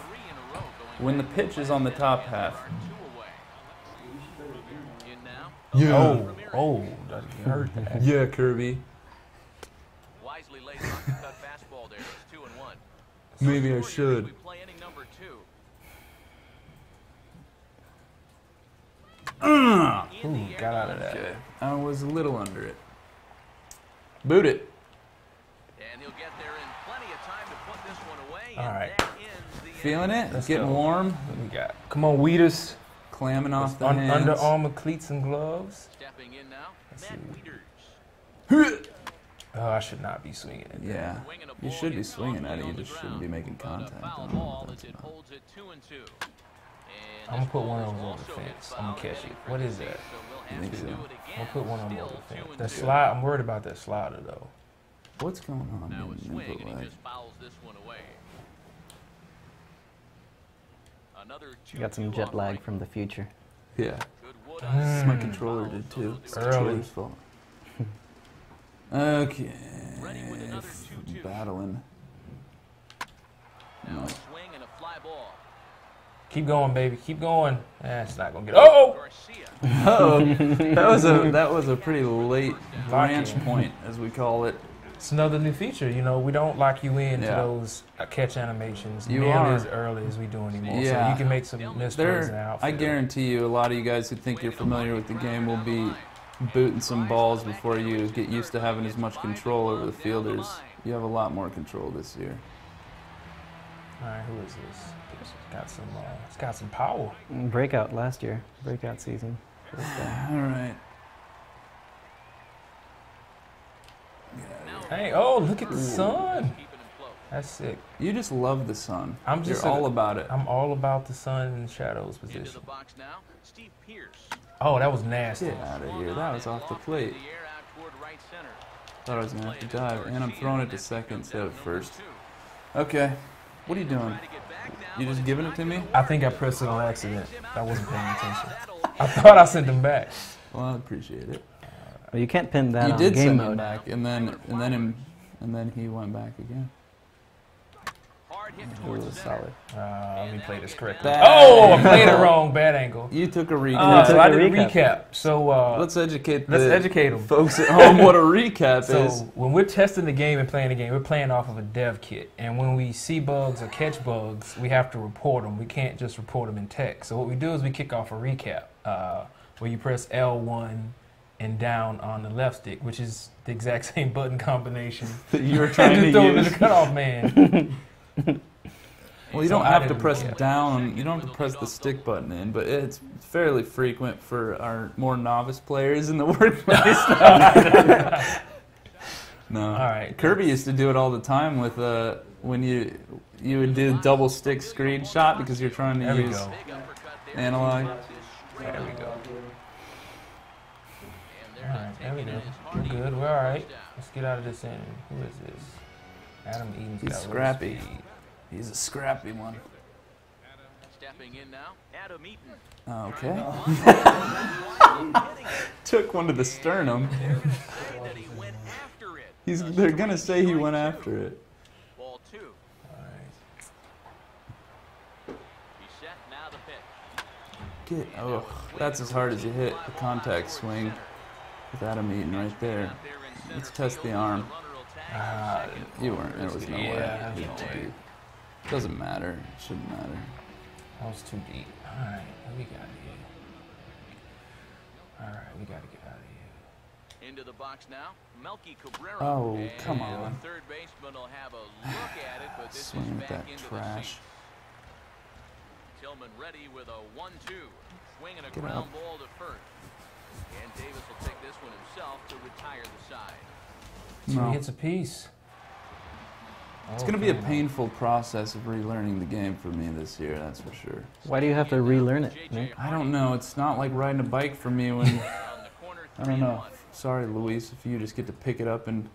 S4: when the pitch is on the top half?
S1: Yeah. Oh, that hurt that.
S4: Yeah, Kirby.
S8: Wisely laid off the cut fastball there. It's 2-1.
S4: Maybe I should.
S8: Play inning number 2.
S1: Ooh, got out of that.
S4: Okay. I was a little under it. Boot it.
S8: And he'll get there in plenty of time to put this one away.
S1: All right.
S4: Feeling it?
S1: Let's
S4: Getting
S1: go.
S4: warm?
S1: What we got? Come on, Weeders.
S4: Clamming off the hands.
S1: Under Armour cleats and gloves.
S8: Stepping in now, Matt Wieters.
S1: Oh, I should not be swinging it.
S4: Yeah. You should be swinging at it. You just shouldn't be making contact.
S8: Foul ball as it holds it 2-2.
S1: I'm going to put one of those on the fence. I'm going to catch it. What is that?
S4: You think so?
S1: I'm going to put one on the fence. That slide, I'm worried about that slider, though.
S4: What's going on?
S8: Now a
S4: in
S8: swing,
S4: input
S8: and he
S4: lag?
S8: just fouls this one away. Another
S3: You got some jet lag from the future.
S4: Yeah.
S8: good
S4: My controller did too. It's the
S1: Early.
S4: controller's fault. Okay.
S8: Ready with another 2-2.
S4: Battling.
S8: Now
S4: No.
S8: a swing and a fly ball.
S1: Keep going, baby. Keep going. It's not going to get... Oh!
S8: Garcia.
S4: Oh, that was a pretty late branch
S1: Lock-in.
S4: point, as we call it.
S1: It's another new feature. You know, we don't lock you in to
S4: Yeah.
S1: those catch animations
S4: You
S1: nearly
S4: are.
S1: as early as we do anymore.
S4: Yeah.
S1: So you can make some misplays in the
S4: There,
S1: outfield.
S4: I guarantee you, a lot of you guys who think you're familiar with the game will be booting some balls before you get used to having as much control over the fielders. You have a lot more control this year.
S1: All right, who is this? It's got some power.
S3: Breakout last year. Breakout season. First guy.
S4: All right.
S1: Hey, oh, look at the sun. That's sick.
S4: You just love the sun.
S1: I'm just
S4: You're all about it.
S1: I'm all about the sun and shadows
S8: Into the
S1: position.
S8: box now, Steve Pierce.
S1: Oh, that was nasty.
S4: Get out of here. That was off the plate.
S8: The air out toward right center.
S4: Thought I was going to have to dive. And I'm throwing it to second instead of first. Okay. What are you doing? You just giving it to me?
S1: I think I pressed it on accident. I wasn't paying attention. I thought I sent him back.
S4: Well, I appreciate it.
S3: Well, you can't pin that
S4: You
S3: on
S4: did
S3: game
S4: send
S3: mode.
S4: him back, and then he went back again. It was solid.
S1: Let me play this correctly.
S4: Bad
S1: Oh, I played it
S4: angle.
S1: wrong. Bad angle.
S4: You took a recap.
S1: So I
S3: took a
S1: did a
S3: recap.
S1: recap. So
S4: Let's educate
S1: them.
S4: folks at home what a recap
S1: So
S4: is.
S1: when we're testing the game and playing the game, we're playing off of a dev kit. And when we see bugs or catch bugs, we have to report them. We can't just report them in text. So what we do is we kick off a recap where you press L1 and down on the left stick, which is the exact same button combination
S4: That you were trying to
S1: throw it to
S4: use.
S1: the cutoff man.
S4: Well, you
S1: So
S4: don't
S1: I
S4: have to
S1: didn't
S4: press
S1: recap.
S4: down. You don't have to press the stick button in, but it's fairly frequent for our more novice players in the workplace. No.
S1: All right.
S4: Kirby used to do it all the time with when you would do double stick screenshot because you're trying to
S1: There we
S4: use
S1: go.
S4: analog.
S1: There we go. All right, there we go. We're good. We're all right. Let's get out of this inning. Who is this? Adam Eaton's
S4: He's
S1: got a little
S4: scrappy.
S1: speed.
S4: He's a scrappy one.
S8: Stepping in now, Adam Eaton.
S4: Okay. Took one to the sternum.
S8: That he went after it.
S4: They're gonna say he went after it.
S8: Ball 2.
S1: All right.
S8: He's set, now the pitch.
S4: Oh, that's as hard as you hit the contact swing with Adam Eaton right there. Let's test the arm. You weren't. There was no way.
S1: Yeah,
S4: You
S1: no
S4: too
S1: way.
S4: deep. Doesn't matter. It shouldn't matter.
S1: That was too deep. All right, what we got here? All right, we got to get out of here.
S8: Into the box now, Melky Cabrera.
S4: Oh,
S8: And
S4: come on.
S8: The third baseman will have a look at it, but this
S4: Swinging
S8: is
S4: at
S8: back
S4: that
S8: into
S4: trash.
S8: the seat. Tillman ready with a 1-2. Swinging a
S4: Get
S8: ground
S4: up.
S8: ball to first. And Davis will take this one himself to retire the side.
S1: So
S4: No.
S1: he hits a piece.
S4: It's going to be a painful process of relearning the game for me this year, that's for sure.
S3: Why do you have to relearn it, Nick?
S4: I don't know. It's not like riding a bike for me when... I don't know. Sorry, Luis, if you just get to pick it up and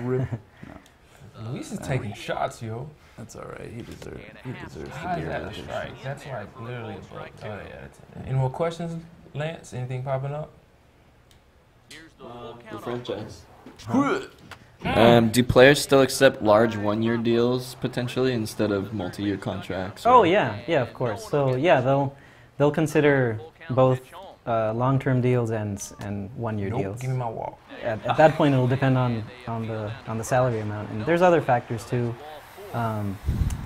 S4: rip... No,
S1: Luis is taking shots, yo.
S4: that's all right. He deserves
S1: How
S4: to
S1: is
S4: get
S1: that
S4: rid
S1: a
S4: of this
S1: strike?
S4: shit.
S1: That's like literally a break. Oh, yeah. That's it. Any more questions, Lance? Anything popping up?
S8: Here's the full
S9: The
S8: count.
S9: franchise. Do players still accept large one-year deals potentially instead of multi-year contracts?
S3: Oh yeah, of course. So yeah, they'll consider both long-term deals and one-year
S1: Nope.
S3: deals.
S1: Give me my walk.
S3: At that point, it'll depend on the salary amount, and there's other factors too,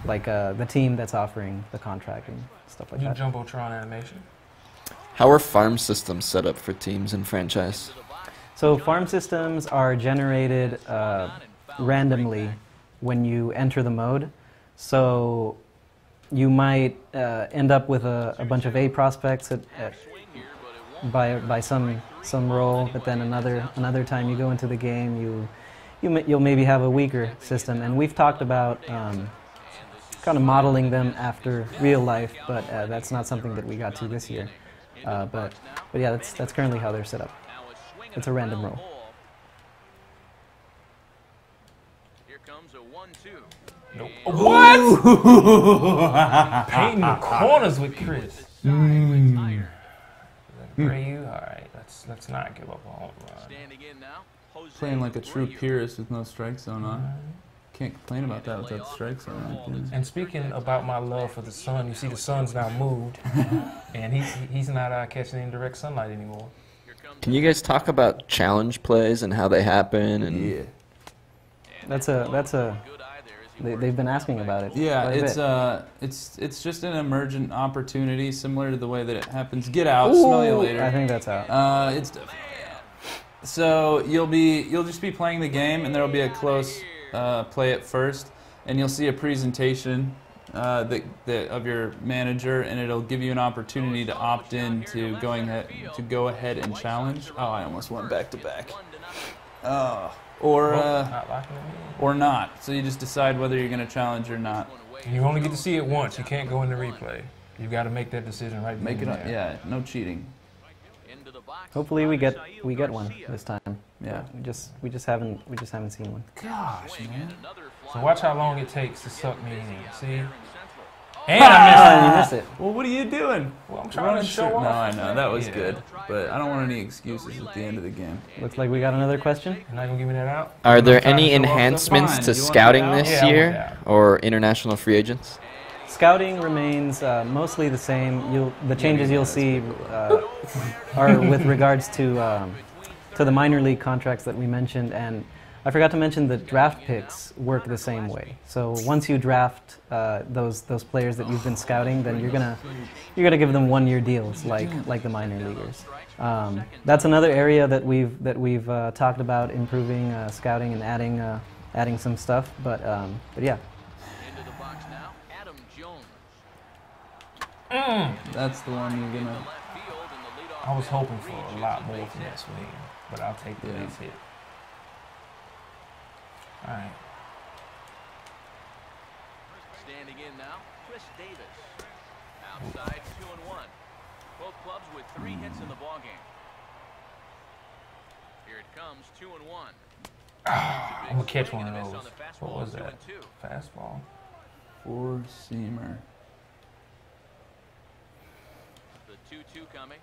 S3: like the team that's offering the contract and stuff like
S1: Do
S3: that.
S1: Jumbotron animation.
S9: How are farm systems set up for teams in franchise?
S3: So farm systems are generated randomly when you enter the mode. So you might end up with a bunch of A prospects by some role, but then another time you go into the game, you'll maybe have a weaker system. And we've talked about kind of modeling them after real life, but that's not something that we got to this year. But yeah, that's currently how they're set up. It's a random roll.
S8: Here comes a 1-2.
S1: Nope. What? Painting the corners with Chris. Gray, all right. Let's not give up a home run.
S8: Standing in now, Jose
S4: Playing like a true
S8: Abreu.
S4: purist with no strike zone on. Can't complain about that without strike zone on.
S1: And speaking about my love for the sun, you see the sun's now moved, and he's not catching any direct sunlight anymore.
S9: Can you guys talk about challenge plays and how they happen? And
S4: Yeah.
S3: They've been asking about it.
S4: Yeah,
S3: quite a bit.
S4: it's just an emergent opportunity, similar to the way that it happens. Get out, smell you later.
S3: I think that's out.
S4: It's definitely out. So you'll just be playing the game, and there'll be a close play at first, and you'll see a presentation of your manager, and it'll give you an opportunity to opt in to go ahead and challenge. Oh, I almost went back to back. Or not. So you just decide whether you're going to challenge or not.
S1: You only get to see it once. You can't go in the replay. You got to make that decision right
S4: Make it
S1: then
S4: up.
S1: and there.
S4: Yeah, no cheating.
S3: Hopefully we get one this time.
S4: Yeah.
S3: We just haven't seen one.
S4: Gosh, man.
S1: So watch how long it takes to suck me in. See? And I
S3: You
S1: missed
S3: missed it.
S4: Well, what are you doing?
S1: Well, I'm trying to show
S4: No,
S1: off.
S4: I know. That was
S1: Yeah.
S4: good. But I don't want any excuses at the end of the game.
S3: Looks like we got another question.
S1: You're not going to give me that out?
S9: are there
S1: I'm trying to
S9: any
S1: show off stuff.
S9: enhancements
S4: Fine.
S9: to
S4: You want
S9: scouting
S4: it out?
S9: this
S1: Yeah, I want
S9: year
S1: that.
S9: or international free agents?
S3: Scouting remains mostly the same. The changes you'll see are with regards to the minor league contracts that we mentioned, and I forgot to mention that draft picks work the same way. So once you draft those players that you've been scouting, then you're gonna give them 1-year deals like the minor leaguers. That's another area that we've talked about improving scouting and adding some stuff. But yeah.
S8: Into the box now, Adam Jones.
S4: That's the one you're gonna.
S8: Left field in the leadoff
S1: I was
S8: man,
S1: hoping for a
S8: reaches
S1: lot
S8: the
S1: more
S8: base
S1: from
S8: hit.
S1: that swing, but I'll take the
S4: Yeah.
S1: base hit. All right.
S8: Standing in now, Chris Davis. Outside, 2-1. Both clubs with 3 hits in the ballgame. Here it comes, 2-1.
S1: I'm going to catch one of those. What was that?
S8: 2-2.
S1: Fastball.
S4: Four-seamer.
S8: The 2-2 coming.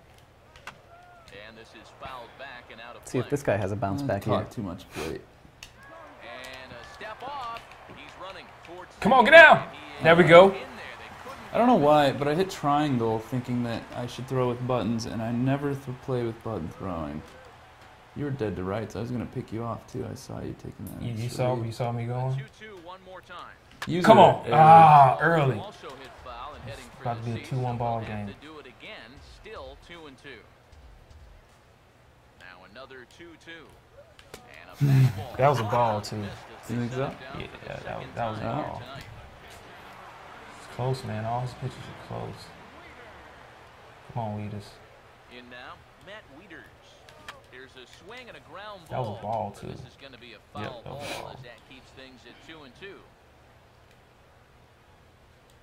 S8: And this is fouled back and out of
S3: See if
S8: play.
S3: this guy has a bounce back here.
S4: Talk too much plate.
S8: And a step off. He's running towards.
S1: Come on, get down. There we go.
S4: I don't know why, but I hit triangle thinking that I should throw with buttons, and I never play with button throwing. You were dead to rights. I was gonna pick you off too. I saw you taking that.
S1: You saw me going.
S8: 2-2 one more time.
S1: Come on! Early.
S8: Also hit foul and heading for
S1: About to
S8: the
S1: be a
S8: season.
S1: 2-1 ball
S8: Will have
S1: game.
S8: to do it again. Still 2-2. Now another 2-2. And a fastball.
S1: That was a ball too.
S4: You think so?
S1: Yeah, that was a ball. It's close, man. All his pitches are close. Come on, Weeders.
S8: In now, Matt Wieters. Here's a swing and a ground
S1: That was
S8: ball.
S1: a ball too.
S8: This is going to be a foul
S1: that was a
S8: ball
S1: ball.
S8: as that keeps things at 2-2.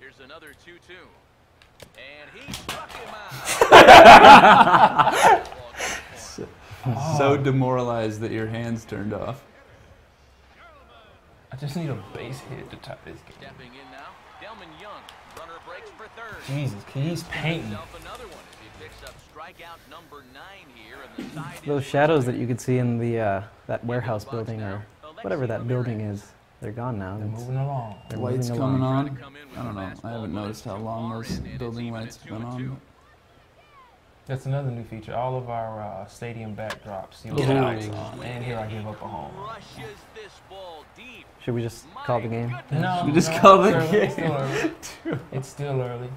S8: Here's another 2-2. And he struck him out.
S4: So demoralized that your hands turned off.
S1: I just need a base hit to tie this game.
S8: Stepping in now, Delman Young. Runner breaks for third.
S1: Jesus, he's painting.
S8: Himself another one as he picks up strikeout number 9 here, and the side
S3: Those
S8: is
S3: shadows that you could see in the that warehouse building or whatever that building is, they're gone now.
S1: They're moving along.
S3: They're
S4: Lights
S3: moving
S4: coming
S3: along.
S4: on. I don't know. I haven't noticed how long those building lights have been on.
S1: That's another new feature. All of our stadium backdrops, you know,
S4: Get
S1: lights
S4: out.
S1: on. And here I give up a home.
S8: rushes this ball deep.
S3: Should we just call the game?
S1: No,
S4: We just
S1: no,
S4: call the
S1: it's
S4: game.
S1: still early. It's still early.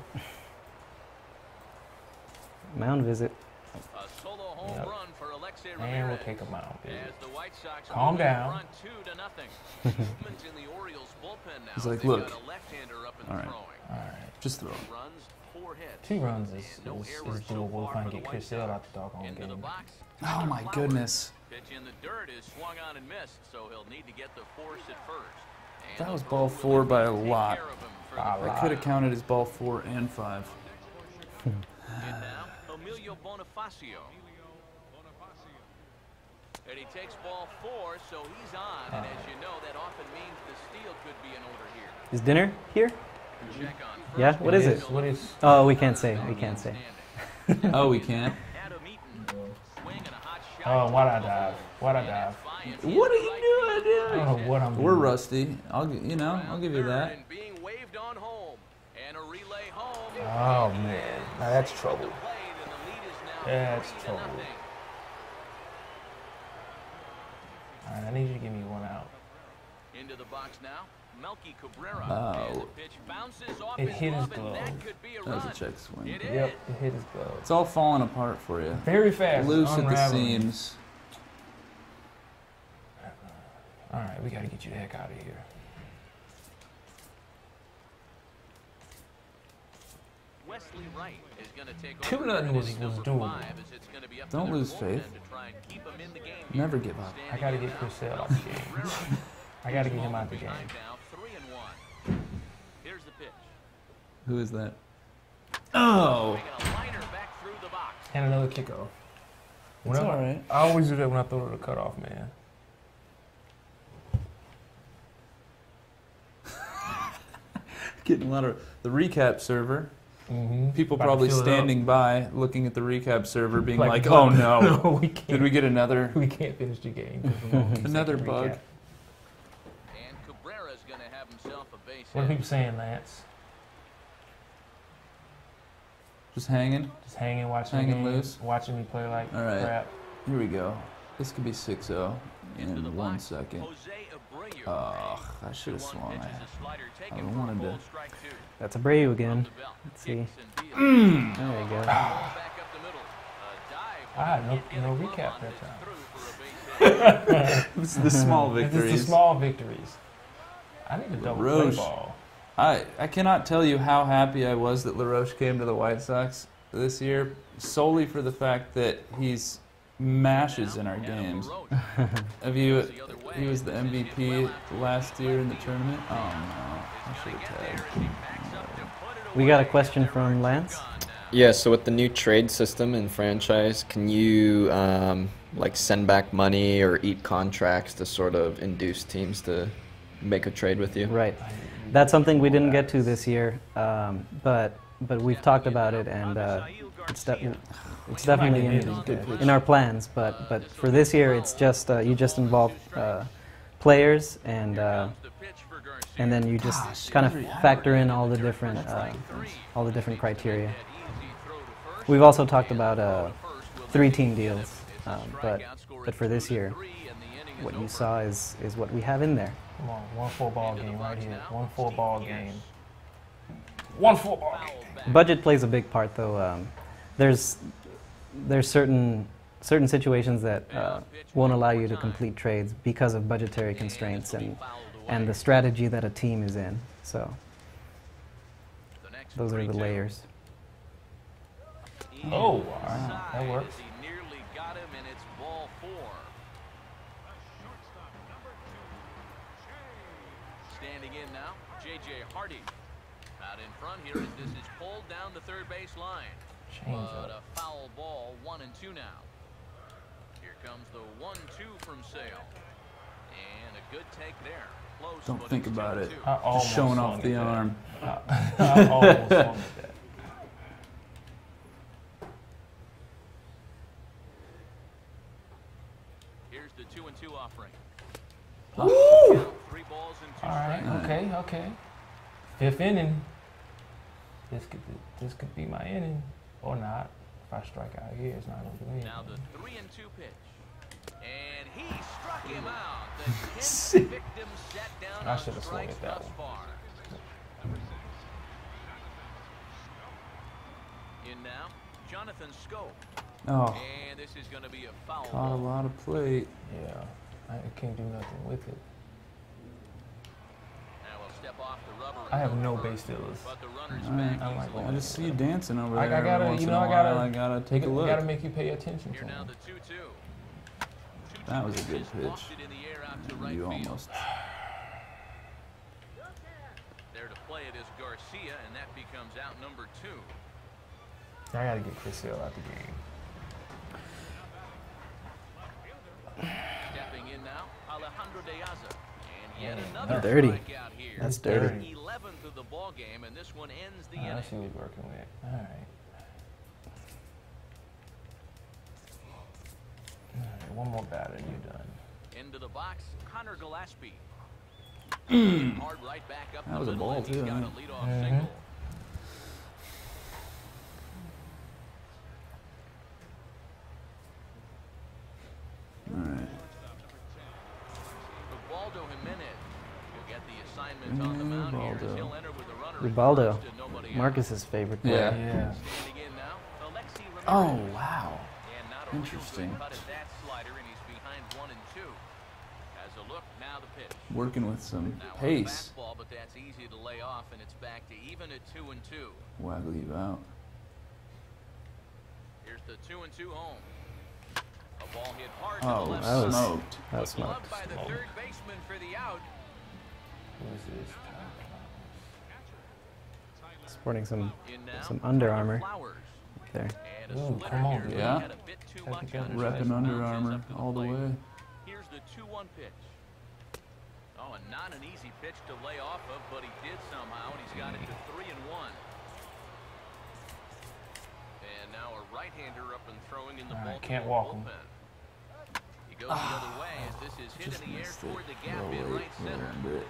S3: Mound visit.
S8: A solo home
S1: Yep.
S8: run for Alexei
S1: And we'll
S8: Ramirez.
S1: take a mound
S8: As
S1: visit.
S8: the White Sox
S1: Calm
S8: move in
S1: down.
S8: front 2-0. Movement in the Orioles bullpen now.
S4: He's like,
S8: They've
S4: look.
S8: got a left-hander up and
S4: All right.
S8: throwing.
S1: All right.
S4: Just throw.
S8: Runs, 4 hits.
S1: 2 runs is
S8: No errors so
S1: doable if
S8: far
S1: I
S8: for
S1: can
S8: the
S1: get Chris
S8: White
S1: Sale
S8: Sox.
S1: out the doggone
S8: Into the
S1: game.
S8: box.
S4: Oh my
S8: Flowers.
S4: goodness.
S8: Pitch in the dirt is swung on and missed, so he'll need to get the force at first. And
S4: That
S8: the
S4: was
S8: Bird
S4: ball
S8: will
S4: 4 by a
S8: take
S4: lot.
S8: care of him for the
S1: A
S8: first.
S4: I could have counted as ball 4 and 5.
S8: And now, Emilio Bonifacio. And he takes ball 4, so he's on. And as you know, that often means the steal could be in order here.
S3: Is dinner here?
S8: Check on first.
S3: Yeah? What is it?
S1: What is?
S3: Oh, we can't say. We can't say.
S4: Oh, we can't.
S8: Adam Eaton. Swing and a hot shot.
S1: Oh, why'd I dive? Why'd I dive?
S4: What are you
S1: I
S4: doing?
S1: don't know what I'm doing.
S4: We're rusty. I'll give you that.
S8: And being waved on home. And a relay home.
S1: Oh, man. Now that's trouble.
S8: Played, and the lead is now
S1: That's
S8: 3-0.
S1: trouble. All right, I need you to give me 1 out.
S8: Into the box now. Melky Cabrera.
S4: Oh.
S8: And the pitch bounces off
S1: It
S8: his
S1: hit his
S8: glove, and
S1: glove.
S8: that could be a
S4: That was
S8: run.
S4: a check swing.
S8: It is.
S1: Yep, it hit his glove.
S4: It's all falling apart for you.
S1: Very fast.
S4: Loose at the
S1: unraveling.
S4: seams.
S1: All right, we got to get you the heck out of here.
S8: Wesley Wright is going to take
S1: 2-0
S8: over
S1: was
S8: inning number
S1: doable.
S8: 5 as it's going to be up
S4: Don't
S8: to their
S4: lose
S8: bullpen
S4: faith.
S8: to try and keep 'em in the game.
S4: Never give up.
S1: I got to get Chris Sale out the game. I got to get him out the game.
S8: Now 3-1. Here's the pitch.
S4: Who is that? Oh!
S8: Making a liner back through the box.
S1: And another kickoff.
S4: It's all right.
S1: I always do that when I throw to the cutoff, man.
S4: Getting a lot of the recap server.
S1: Mm-hmm.
S4: People
S1: About to
S4: probably
S1: fill it up.
S4: standing by, looking at the recap server, being like,
S1: no,
S4: "Oh no,
S1: no, we can't.
S4: did we get another
S1: We can't finish the game. 'cause we won't keep
S4: another
S1: second
S4: bug?"
S1: recap.
S8: And Cabrera's going to have himself a base
S1: What are
S8: hit.
S1: people saying, Lance?
S4: Just hanging.
S1: Just hanging, watching
S4: Hanging
S1: the game,
S4: loose.
S1: watching me play like
S4: All right.
S1: crap.
S4: Here we go. This could be 6-0
S8: Into the
S4: in 1
S8: box.
S4: second.
S8: Jose Abreu.
S4: Oh, I should have
S8: 2-1
S4: swung.
S8: pitch is a slider taken
S4: I
S8: for a
S4: wanted
S8: ball,
S4: to-
S8: strike 2.
S3: That's Abreu again.
S8: The belt.
S3: Let's see.
S8: Kicks and deals.
S3: There you go.
S8: Back up the middle. A dive.
S1: Ah,
S8: Can't
S1: no
S8: get a glove
S1: recap
S8: on
S1: that
S8: this
S1: time.
S8: through for a base hit.
S4: It's the small
S1: It's
S4: victories.
S1: the small victories. I need a double play
S4: LaRoche.
S1: ball.
S4: I cannot tell you how happy I was that LaRoche came to the White Sox this year, solely for the fact that he's mashes in our games. Have you? He was the MVP last year in the tournament. Oh no, I should have tagged.
S3: We got a question from Lance.
S9: Yeah, so with the new trade system in franchise, can you like send back money or eat contracts to sort of induce teams to make a trade with you?
S3: Right. That's something we didn't get to this year, but we've talked about it, and it's definitely in our plans. But for this year, it's just you just involve players, and then you just kind of factor in all the different criteria. We've also talked about 3-team deals, but But for this year, what you saw is what we have in there.
S1: Come on, 1 full ball game right here. 1 full ball game. 1 full ball game.
S3: Budget plays a big part, though. There's certain situations that won't allow you to complete trades because of budgetary constraints and the strategy that a team is in. So those are the layers.
S1: Oh, wow. That works.
S8: He nearly got him, and it's ball 4. Standing in now, J.J. Hardy. Out in front here, and this is pulled down the third base line. But a foul ball, 1 and 2 now. Here comes the 1-2 from Sale. And a good take there. Close.
S4: Don't think about it.
S1: Just
S4: showing off the arm.
S1: I almost swung at that.
S8: Here's the 2-2 offering.
S1: Woo!
S8: 3 balls and 2
S1: All right.
S8: strikes.
S1: Okay. 5th inning. This could be my inning or not. If I strike out here, it's not gonna do anything.
S8: Now the 3-2 pitch. And he struck him out. The 10th victim set down
S1: I
S8: on
S1: should have swung
S8: strikes
S1: at that
S8: thus
S1: one.
S8: far. In now, Jonathan Scope.
S4: Oh,
S8: And this is going to be a foul
S4: caught a
S8: ball.
S4: lot of plate.
S1: Yeah, I can't do nothing with it.
S8: Now we'll step off the rubber.
S1: I have no base stealers.
S8: But the runner's
S4: Alright.
S8: back
S1: I'm like,
S8: easily.
S4: I just see you dancing over
S1: I
S4: there.
S1: gotta,
S4: every once
S1: you
S4: in
S1: know,
S4: a
S1: I
S4: while.
S1: gotta
S4: I gotta take a look.
S1: Gotta make you pay attention
S8: Here
S1: to
S8: now
S1: me.
S8: the 2-2.
S4: That was a good pitch.
S8: Lofted in the air out to right
S4: You
S8: field.
S4: almost.
S8: There to play it is Garcia, and that becomes out number 2.
S1: I gotta get Chris Hill out the game.
S8: Stepping in now, Alejandro De Aza. And yet another
S3: Dirty.
S8: strikeout here.
S3: That's dirty.
S8: 11th of the ball game, and this one ends the
S1: I
S8: inning.
S1: see what he's working with. All right. One more batter and you're done.
S8: Into the box, Connor Gillespie. Hard right back up
S4: That
S8: the
S4: was a
S8: middle,
S4: ball,
S8: and he's
S4: too,
S8: got a
S4: huh?
S8: leadoff single.
S4: Alright.
S8: Ubaldo Jimenez will get the assignment on the mound here as he'll enter with a runner at
S3: Ubaldo,
S8: first and nobody out.
S3: Marcus's favorite
S4: Yeah.
S3: player.
S1: Yeah.
S8: Standing in now, Alexi Ramirez.
S4: Oh, wow.
S8: And not a real
S4: Interesting.
S8: good cut at that slider, and he's behind 1 and 2. As a look, now the pitch.
S4: Working with some
S8: Now a
S4: pace.
S8: fastball, but that's easy to lay off, and it's back to even at 2 and 2.
S4: Waggle you out.
S8: Here's the 2 and 2 home. A ball hit hard
S4: Oh,
S8: to the left
S3: that was-
S8: side.
S4: smoked.
S3: That was
S8: Gloved
S3: smoked.
S8: by the third baseman for the out.
S1: Who is this?
S3: Sporting some
S8: In now,
S3: Under Armour
S8: Flowers.
S3: there.
S8: And a
S1: Ooh,
S8: splitter
S1: come on,
S8: here, but
S4: yeah.
S8: he had a bit too much on his
S4: Repping
S8: wrist.
S4: Under
S8: Bounces
S4: Armour
S8: up to the
S4: all the
S8: plate.
S4: way.
S8: Here's the 2-1 pitch. Oh, and not an easy pitch to lay off of, but he did somehow, and he's got it to 3-1. And now a right-hander up and throwing in the
S1: All right,
S8: Baltimore
S1: can't walk him.
S8: bullpen. He goes the other way as this is hit
S4: Just
S8: in the air
S4: missed it.
S8: toward the gap
S4: Little
S8: in
S4: late.
S8: right center.
S4: Little bit.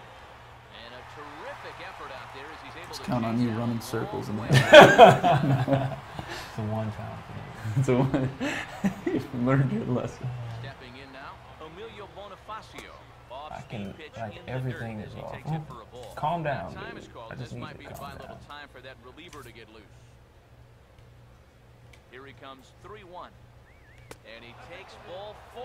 S8: And a terrific effort out there as he's able
S4: Just
S8: to
S4: count on
S8: chase
S4: you
S8: down
S4: running
S8: the
S4: circles
S8: ball
S4: in
S8: away.
S4: there.
S1: It's a one-time thing.
S4: It's a one. You learned your lesson.
S8: Stepping in now, Emilio Bonifacio.
S1: I can,
S8: Off-speed pitch
S1: like,
S8: in the
S1: everything
S8: dirt
S1: is
S8: as he
S1: off.
S8: takes it for a ball.
S1: Calm down,
S8: Time
S1: dude.
S8: is called.
S1: I just
S8: This
S1: need
S8: might
S1: to
S8: be to
S1: calm
S8: buy a little
S1: down.
S8: time for that reliever to get loose. Here he comes, 3-1. And he takes ball 4.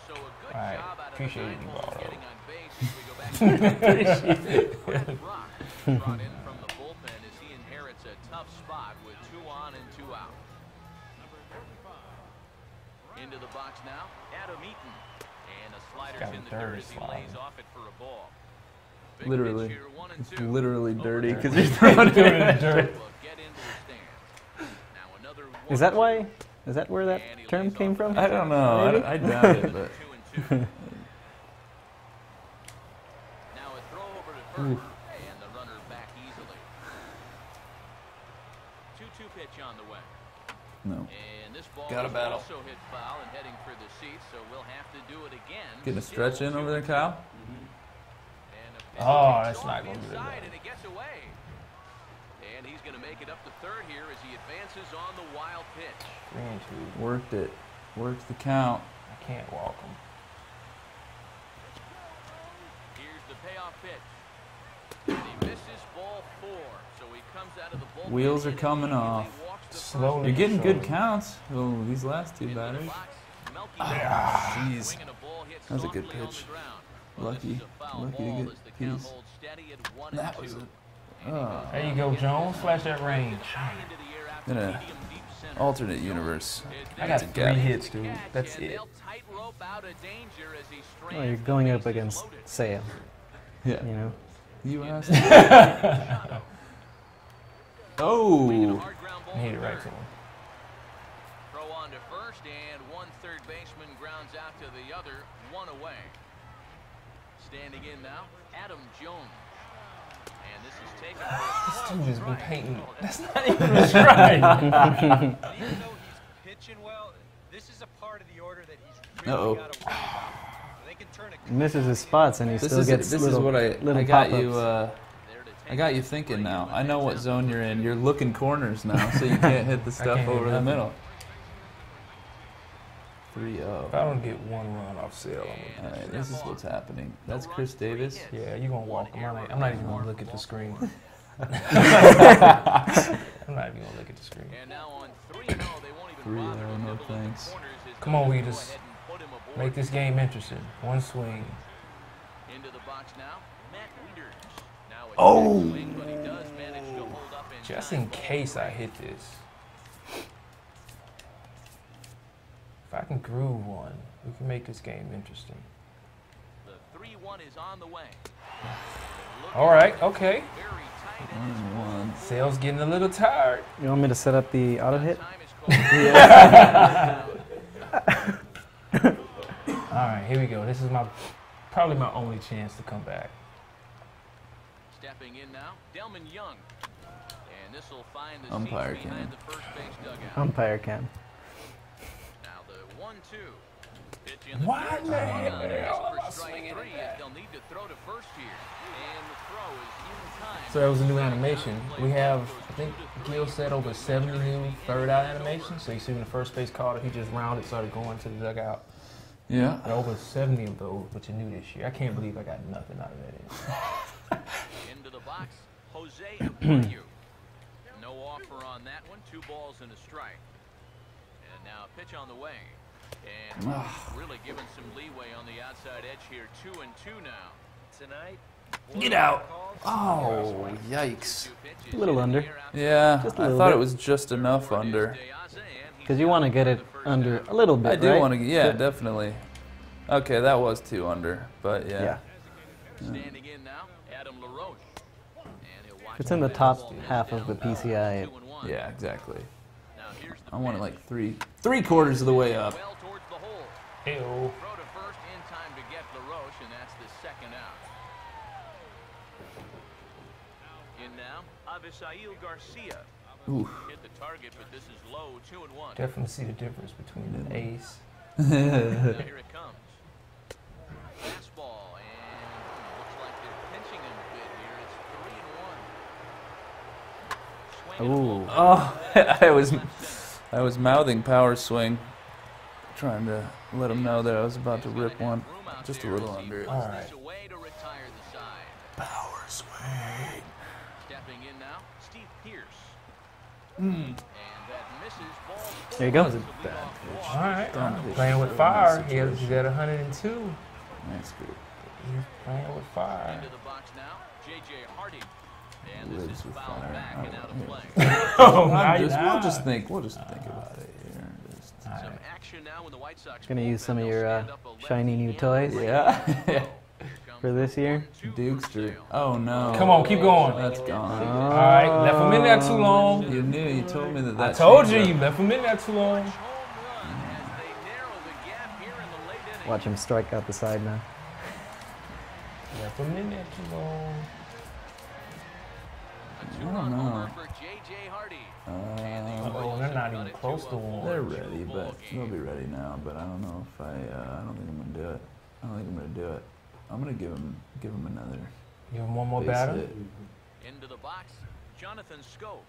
S8: So a good
S1: All right,
S8: job out of
S1: appreciate
S8: the
S1: you,
S8: 9 holes
S1: Baldo.
S8: getting on base as we go back to Brett Brock brought in from the bullpen as he inherits a tough spot with 2 on and 2 out. Into the box now, Adam Eaton. And a slider's
S1: Got
S8: in the
S1: dirty
S8: dirt as he
S1: slider.
S8: lays off it for a ball. Big
S4: Literally.
S8: pitch here, 1 and
S4: It's
S8: 2.
S4: literally dirty
S8: Over
S4: because
S8: there.
S4: you're throwing it in the dirt.
S8: Will get into the stand. Now another
S3: Is that
S8: 1-2.
S3: why? Is that where that
S8: And he
S3: term
S8: lays
S3: came
S8: off
S3: from?
S4: I don't know.
S3: Maybe?
S4: I doubt it, but
S8: 2 and 2. Now a throw over to first, and the runner back easily. 2-2 pitch on the way.
S4: no.
S8: And this ball
S4: Got a
S8: is
S4: battle.
S8: also hit foul and heading for the seats, so we'll have to do it again.
S4: Getting a stretch in over there, Kyle?
S8: And a pitch
S1: Oh,
S8: takes
S1: that's not
S8: off
S1: gonna be
S8: inside,
S1: good.
S8: and it gets away. And he's going to make it up to third here as he advances on the wild pitch.
S1: 3-2.
S4: Worked it. Worked the count.
S1: I Can't walk him.
S8: Here's the payoff pitch. And he misses ball 4. So he comes out of the bullpen.
S4: Wheels are coming off.
S1: Slowly.
S4: You're getting good counts. Oh, these last 2 batters. Jeez. That was a good pitch. Lucky to get these. That was it.
S1: There you go, Jones. Flash that range.
S4: In an alternate universe.
S1: I got 3 hits, dude. That's it.
S3: Well, you're going up against Sale.
S4: Yeah.
S3: You know.
S4: You asked. Oh.
S1: Hit it right to him.
S8: Throw on to first, and one third baseman grounds out to the other, 1 away. Standing in now, Adam Jones. And this is taken.
S1: This dude has been painting. That's not even a strike.
S10: Even though he's pitching well, this is a part of the order that he's really got to worry about. They can turn it.
S3: He misses his spots and he still gets
S4: This
S3: little,
S4: is what
S3: little
S4: I got
S3: pop-ups.
S4: you. I got you thinking now. I know what zone you're in. You're looking corners now, so you can't hit the stuff
S1: can't hit
S4: over the
S1: nothing.
S4: middle. 3-0.
S1: If I don't get 1 run off Sale, I'm
S4: All right, this is what's happening. That's Chris Davis.
S1: yeah, you're gonna walk him. I'm not even gonna look at the screen. I'm not even gonna look at the screen.
S8: And now on 3-0, they won't even
S4: 3-0,
S8: bother to
S4: no
S8: nibble at the
S4: thanks.
S8: corners as
S1: Come on,
S8: Dodger
S1: we
S8: go
S1: just
S8: ahead and put him aboard.
S1: Make this game interesting. 1 swing.
S8: Into the box now, Matt Wieters. Now it's
S1: Oh!
S8: back swing, but he does manage to hold up in
S1: Just
S8: time
S1: in
S8: for
S1: case
S8: one.
S1: I hit this. If I can groove one, we can make this game interesting.
S8: The 3-1 is on the way.
S1: All right, okay.
S8: Very tight and
S4: 1-1.
S1: Sale's getting a little tired.
S3: You want me to set up the auto hit?
S8: time is called.
S1: All right, here we go. This is probably my only chance to come back.
S8: Stepping in now, Delman Young. And this will find the
S4: Umpire
S8: seats behind
S4: can.
S8: the first base dugout.
S3: Umpire can.
S8: Now the 1-2. Pitch in the
S1: What,
S8: dirt.
S1: man?
S8: On the base for strike 3, as they'll need to throw to first here. And the throw is in time.
S1: So that was a new animation. We have, I think Gil said, over 70 new third out animations. So you see when the first base caught it, he just rounded, started going to the dugout.
S4: Yeah.
S1: There are over 70 of those, which are new this year. I can't believe I got nothing out of that.
S8: Into the box, Jose Abreu. No offer on that one. 2 balls and a strike. And now a pitch on the way. And really giving some leeway on the outside edge here. 2-2 now.
S10: Tonight.
S1: Get out.
S4: Oh, yikes.
S3: A little under.
S4: Yeah,
S3: Just a
S4: I
S3: little
S4: thought
S3: bit.
S4: it was just enough under.
S3: Because you want to get it under a little bit,
S4: I do
S3: right?
S4: want to, yeah, definitely. Okay, that was 2 under, but yeah.
S3: Yeah.
S8: Standing in now, Adam LaRoche. And he'll watch
S3: It's in the top half of the PCI.
S4: Yeah, exactly.
S8: Now here's the
S4: I want it
S8: pitch.
S4: like 3/4 of the way up.
S8: Well towards the hole.
S1: Ew.
S8: Throw to first in time to get LaRoche, and that's the second out. In now, Avisail Garcia.
S4: Ooh.
S8: Hit the target, but this is low, 2-1.
S1: Definitely see the difference between an ace.
S8: Now here it comes. Fastball, and looks like they're pinching him a bit here. It's 3-1. Swing and a
S3: Ooh.
S8: ball.
S4: Oh, I was mouthing power swing, trying to let him know that I was about to rip one, just a little under.
S1: All right.
S8: Away to retire the side.
S4: Power swing.
S8: Stepping in now, Steve Pierce.
S4: Mm.
S8: And that misses ball.
S3: There you go.
S1: All right. Playing with fire. He's at 102.
S4: That's good.
S1: He's playing with fire.
S8: Into the box now, J.J. Hardy. And this
S4: Lives
S8: is
S4: with
S8: fouled
S4: fire.
S8: back and out of play.
S1: Oh,
S4: We'll just think about it here. Just,
S8: Some action now when the White Sox
S3: Gonna use some of
S8: bullpen,
S3: your
S8: they'll stand up a
S3: shiny new
S8: lefty
S3: toys
S8: and
S4: yeah.
S3: for this year.
S8: 1-2
S4: Dukester.
S8: for
S4: Oh no.
S1: Come on, keep going.
S4: That's gone.
S1: All right, left him in there too long.
S4: You knew. You told me that.
S1: I
S4: That
S1: told you,
S4: changeup-
S1: you left him in there too long.
S8: Home run as they narrow the gap here in the late innings.
S3: Watch him strike out the side now.
S1: Left him in there too long.
S8: A 2-run homer for J.J. Hardy.
S1: Oh, they're not even close to one.
S4: They're ready, but they'll be ready now. But I don't know if I don't think I'm gonna do it. I don't think I'm gonna do it. I'm gonna give him another
S1: Give him one more
S4: base
S1: batter.
S4: hit.
S8: Into the box, Jonathan Scope.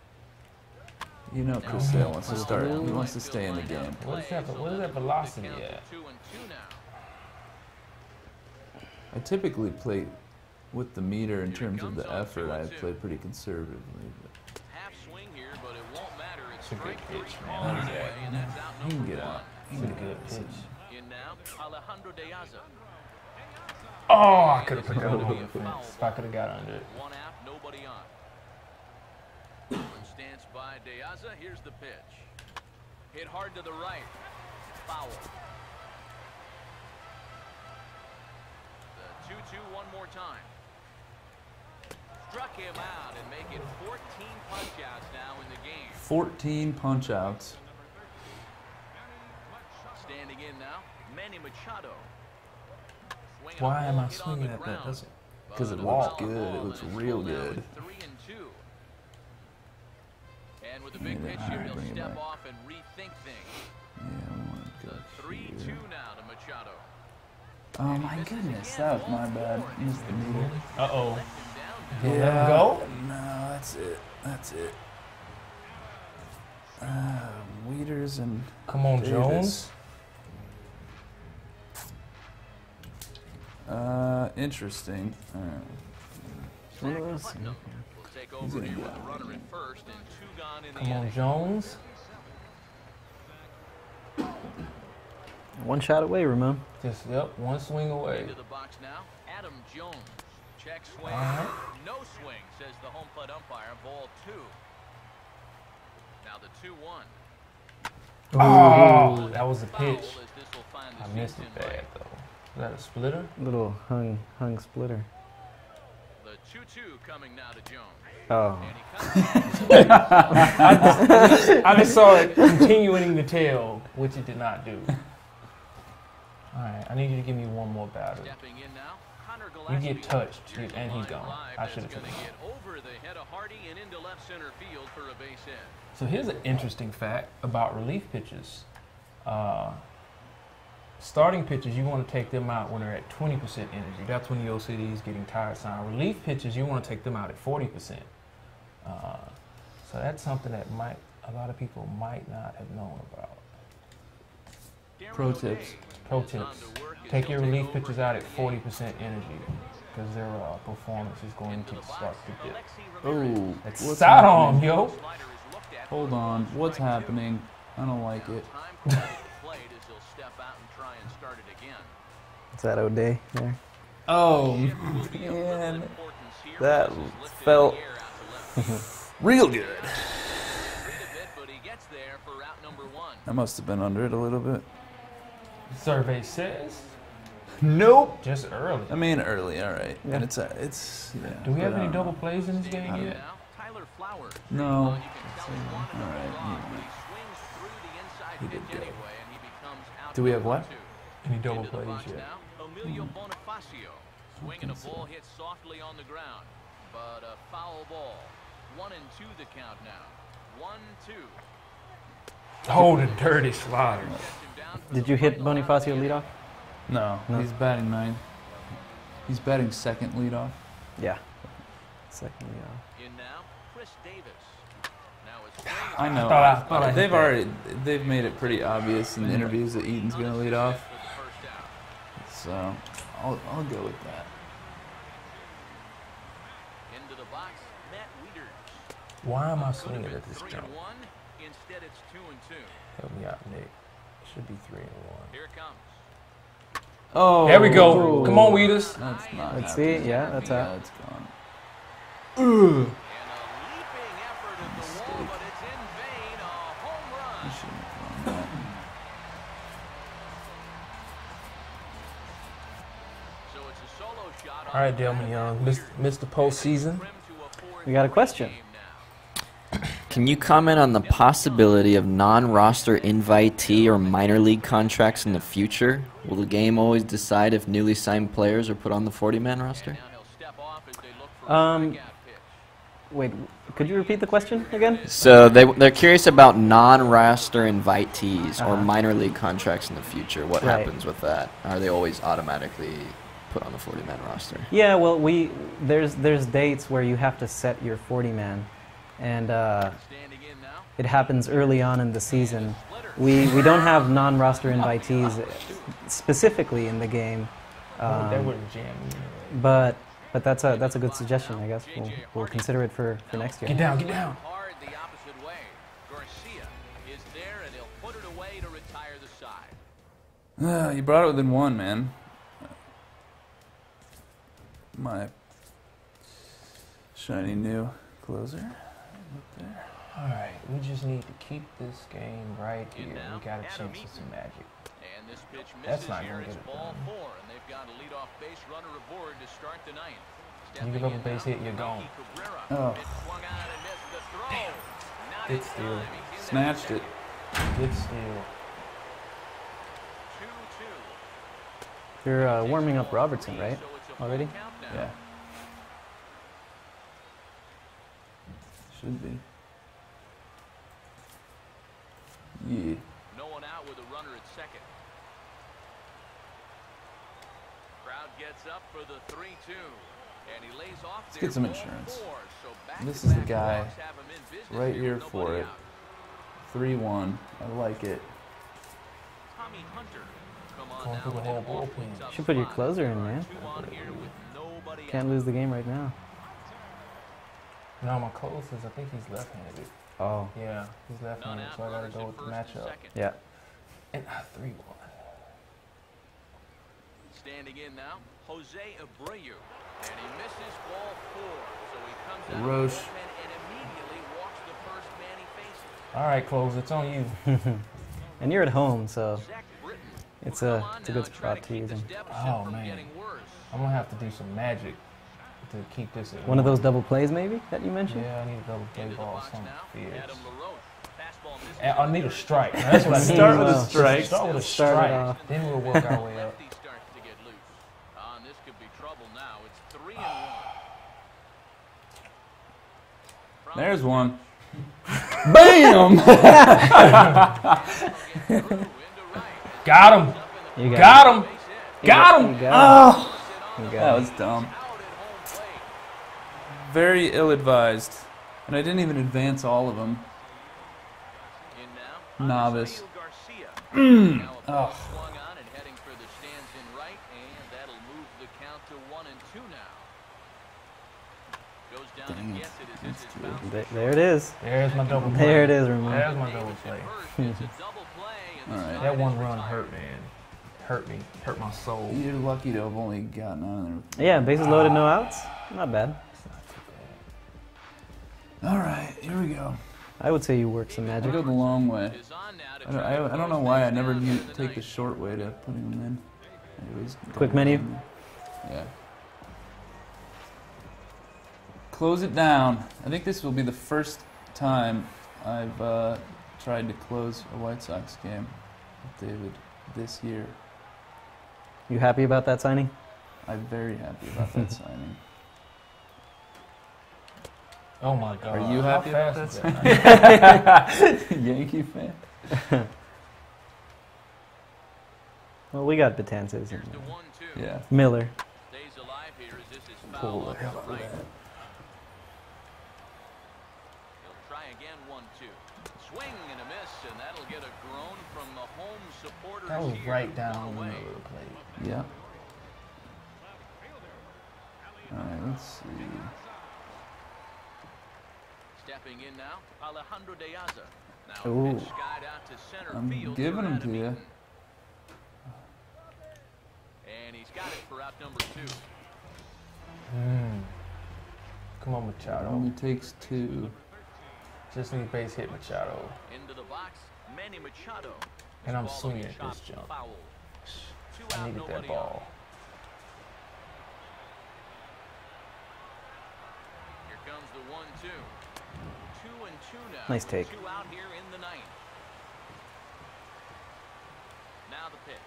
S11: You know Chris Sale wants to start. He wants to stay in the game.
S1: What is that velocity at?
S11: I typically play with the meter in terms of the effort. I play pretty conservatively. But
S1: It's a good pitch, man.
S11: he can get out.
S1: It's a good pitch. Oh, I could have put that over the fence. If I could have got under it.
S8: Stands by Deaza. Here's the pitch. Hit hard to the right. Foul. The 2-2 one more time. Struck him out and make it 14 punch-outs now in the game.
S11: 14 punch-outs.
S8: Standing in now, Manny Machado.
S1: Why am I swinging at that?
S11: Because it looks good. It looks real good.
S8: 3-2. And with the big pitch here, he'll step off and rethink things.
S11: Yeah, I want to go
S8: 3-2 now to Machado.
S11: Oh my goodness, that was my bad. Missed the meter.
S1: Uh-oh.
S11: Yeah.
S1: Let him go?
S11: No, that's it. That's it. Weeders and
S1: Come on,
S11: Davis.
S1: Jones.
S11: Interesting.
S3: One of those.
S11: He's gonna go.
S1: Come on, Jones.
S3: One shot away, Ramon.
S1: Just, one swing away.
S8: Into the box now, Adam Jones. Check swing. No swing, says the home plate umpire. Ball 2. Now the 2-1.
S1: Oh, that was a pitch. I missed it bad, though. Is that a splitter?
S3: Little hung splitter.
S8: The 2-2 coming now to Jones.
S3: Oh.
S1: I just saw it continuing the tail, which it did not do. All right, I need you to give me one more batter. You get touched, and he's gone. I should have taken it. So here's an interesting fact about relief pitches. Starting pitches, you want to take them out when they're at 20% energy. That's when the OCD is getting tired sign. Relief pitches, you want to take them out at 40%. So that's something that a lot of people might not have known about.
S11: Pro tips.
S1: Pro tips. Take your relief pitches out at 40% energy because their performance is going to start to dip.
S11: Oh,
S1: It's
S11: what's
S1: sidearm,
S11: happening?
S1: yo.
S11: Hold on, what's happening? I don't like it.
S3: Is that O'Day there?
S11: Oh man, that felt real good. I must have been under it a little bit.
S1: Survey says.
S11: Nope.
S1: Just early.
S11: I mean early, all right.
S3: Yeah.
S11: And it's yeah.
S1: Do we have any double plays in this game yet?
S11: No. All right. He did good. Do we have what?
S1: Any double plays yet?
S8: Emilio Bonifacio swinging a ball hit softly on the ground, but a foul ball. 1-2 the count now. 1-2.
S1: Oh, the dirty slider.
S3: Did you hit Bonifacio leadoff?
S11: No, he's batting ninth. He's batting second leadoff.
S3: Yeah. Second leadoff.
S8: In now, Chris Davis. Now it's
S11: I know.
S1: I thought I hit
S11: they've made it pretty obvious in the interviews that Eaton's going to lead off. So I'll go with that.
S8: into the box, Matt Wieters.
S1: Why am I swinging at this jump?
S8: 3-1. Instead, it's 2-2.
S1: Help me out, Nick. It should be 3-1.
S8: Here it comes.
S11: Oh,
S1: There we go. Come on, Weeders.
S11: That's not.
S3: Let's see. Yeah, that's
S11: Yeah,
S3: out.
S11: it's gone.
S8: And a leaping effort at the wall, but it's in vain. A home
S11: I
S8: run.
S11: shouldn't have thrown that.
S8: So it's a solo shot.
S1: All right, Delman Young. Missed the postseason.
S3: We got a question.
S9: Can you comment on the possibility of non-roster invitee or minor league contracts in the future? Will the game always decide if newly signed players are put on the 40-man roster?
S3: Wait, could you repeat the question again?
S9: So they're curious about non-roster invitees or minor league contracts in the future. What
S3: Right.
S9: happens with that? Are they always automatically put on the 40-man roster?
S3: Yeah, well, there's dates where you have to set your 40-man, and it happens early on in the season. We don't have non-roster invitees specifically in the game.
S1: That wouldn't jam me.
S3: But that's a good suggestion, I guess. We'll consider it for next year.
S1: Get down, get down.
S8: Hard the opposite way. Garcia is there, and he'll put it away to retire the side.
S11: You brought it within one, man. My shiny new closer. Up there.
S1: Alright, we just need to keep this game right here. We got a chance of some magic.
S8: And this pitch
S1: That's
S8: misses
S1: not
S8: here.
S1: gonna
S8: It's
S1: get it
S8: ball
S1: done.
S8: 4, and they've got a leadoff base runner aboard to start the ninth.
S1: You give up a base hit, you're gone.
S11: Oh.
S1: Good steal.
S11: Snatched it.
S1: Good steal.
S3: You're warming up Robertson, right? Already?
S11: Yeah. Should be. Yeah.
S8: No one out with a runner at second. Crowd gets up for the 3-2. And he lays off.
S11: Let's get some insurance. This is the guy right here for it. 3-1. I like it.
S8: Tommy Hunter.
S1: Going through the whole bullpen.
S3: Should put your closer in, man. Can't lose the game right now.
S1: No, my closest, I think he's left-handed.
S3: Oh.
S1: Yeah, he's left-handed, so I gotta go with the matchup.
S3: Yeah.
S1: And 3-1.
S8: Standing in now, Jose Abreu. And he misses ball 4. So he comes out
S11: Roche.
S8: of the bullpen and immediately walks the first man he faces.
S1: All right, close. It's on you.
S3: And you're at home, so it's a good spot to use him.
S1: Oh man, I'm gonna have to do some magic to keep this at
S3: One of those double plays, maybe, that you mentioned?
S1: Yeah, I need a double play ball. Some fierce. I need a strike. Now, that's what I need.
S11: Start with a strike.
S1: Start with a
S3: Start it
S1: strike.
S3: off.
S1: Then we'll work our way up.
S8: And this could be trouble now. It's 3-1.
S11: There's one. Bam!
S1: Got him.
S3: You
S1: Got him. Got him.
S11: Oh,
S3: You
S11: that
S3: got
S11: was dumb. Very ill-advised. And I didn't even advance all of them. Novice. Oh.
S3: There it is.
S1: There's my double play.
S3: There it is, Ramon.
S1: There's my double play.
S11: All right.
S1: That one run hurt, man. Hurt me. Hurt my soul.
S11: You're lucky to have only gotten out of there.
S3: Yeah, bases loaded, no outs. Not bad.
S11: All right, here we go.
S3: I would say you work some
S11: I
S3: magic.
S11: go the long way. I don't know why I never knew to take the short way to putting them in. Anyways,
S3: Quick menu.
S11: Yeah. Close it down. I think this will be the first time I've tried to close a White Sox game with David this year.
S3: You happy about that signing?
S11: I'm very happy about that signing.
S1: Oh my God.
S11: Are you happy
S1: How
S11: about
S1: fast
S11: that
S1: is that?
S11: Yankee fan?
S3: Well, we got Betances and
S11: Yeah.
S3: Miller.
S11: Pull the hell out of that.
S8: Try again, 1-2. Swing and a miss, and that'll get a groan from the home supporters.
S1: That was
S8: here.
S1: right down the middle of the plate.
S11: Yeah. All right, let's see.
S8: Stepping in now, Alejandro De Aza. Now
S3: Ooh.
S8: pitch skied out to center
S11: I'm
S8: field.
S11: giving them to you.
S8: And he's got it for out number 2.
S1: Come on,
S11: It
S1: Machado.
S11: only takes 2.
S1: Just need base hit Machado.
S8: Into the box, Manny Machado.
S1: And I'm
S8: Ball
S1: swinging
S8: is
S1: at
S8: shot
S1: this jump.
S8: foul. 2
S1: I
S8: out,
S1: needed that
S8: nobody
S1: ball.
S8: on. Here comes the 1-2. 2-2 now.
S3: Nice take.
S8: 2 out here in the ninth. Now the pitch.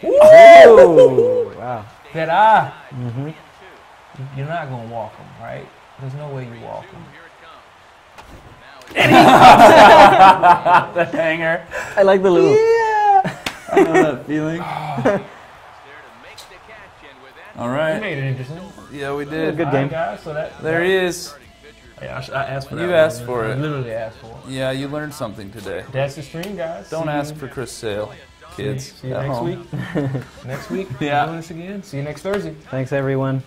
S3: Oh, wow.
S1: That eye.
S3: Mm-hmm.
S1: You're not going to walk him, right? There's no way you walk him.
S11: The hanger.
S3: I like the little.
S11: Yeah. I know that feeling. All
S1: You
S11: right.
S1: made it interesting.
S11: Yeah, we did.
S3: Good game.
S1: Guys, so that,
S11: There he is.
S1: Yeah, I asked for that.
S11: You asked for
S1: I
S11: it.
S1: literally asked for it.
S11: Yeah, you learned something today.
S1: That's the stream, guys.
S11: Don't
S1: See
S11: ask
S1: you.
S11: for Chris Sale, kids.
S1: See you
S11: at
S1: next
S11: home.
S1: week. Next week,
S11: Yeah.
S1: we're doing this again. See you next Thursday.
S3: Thanks, everyone.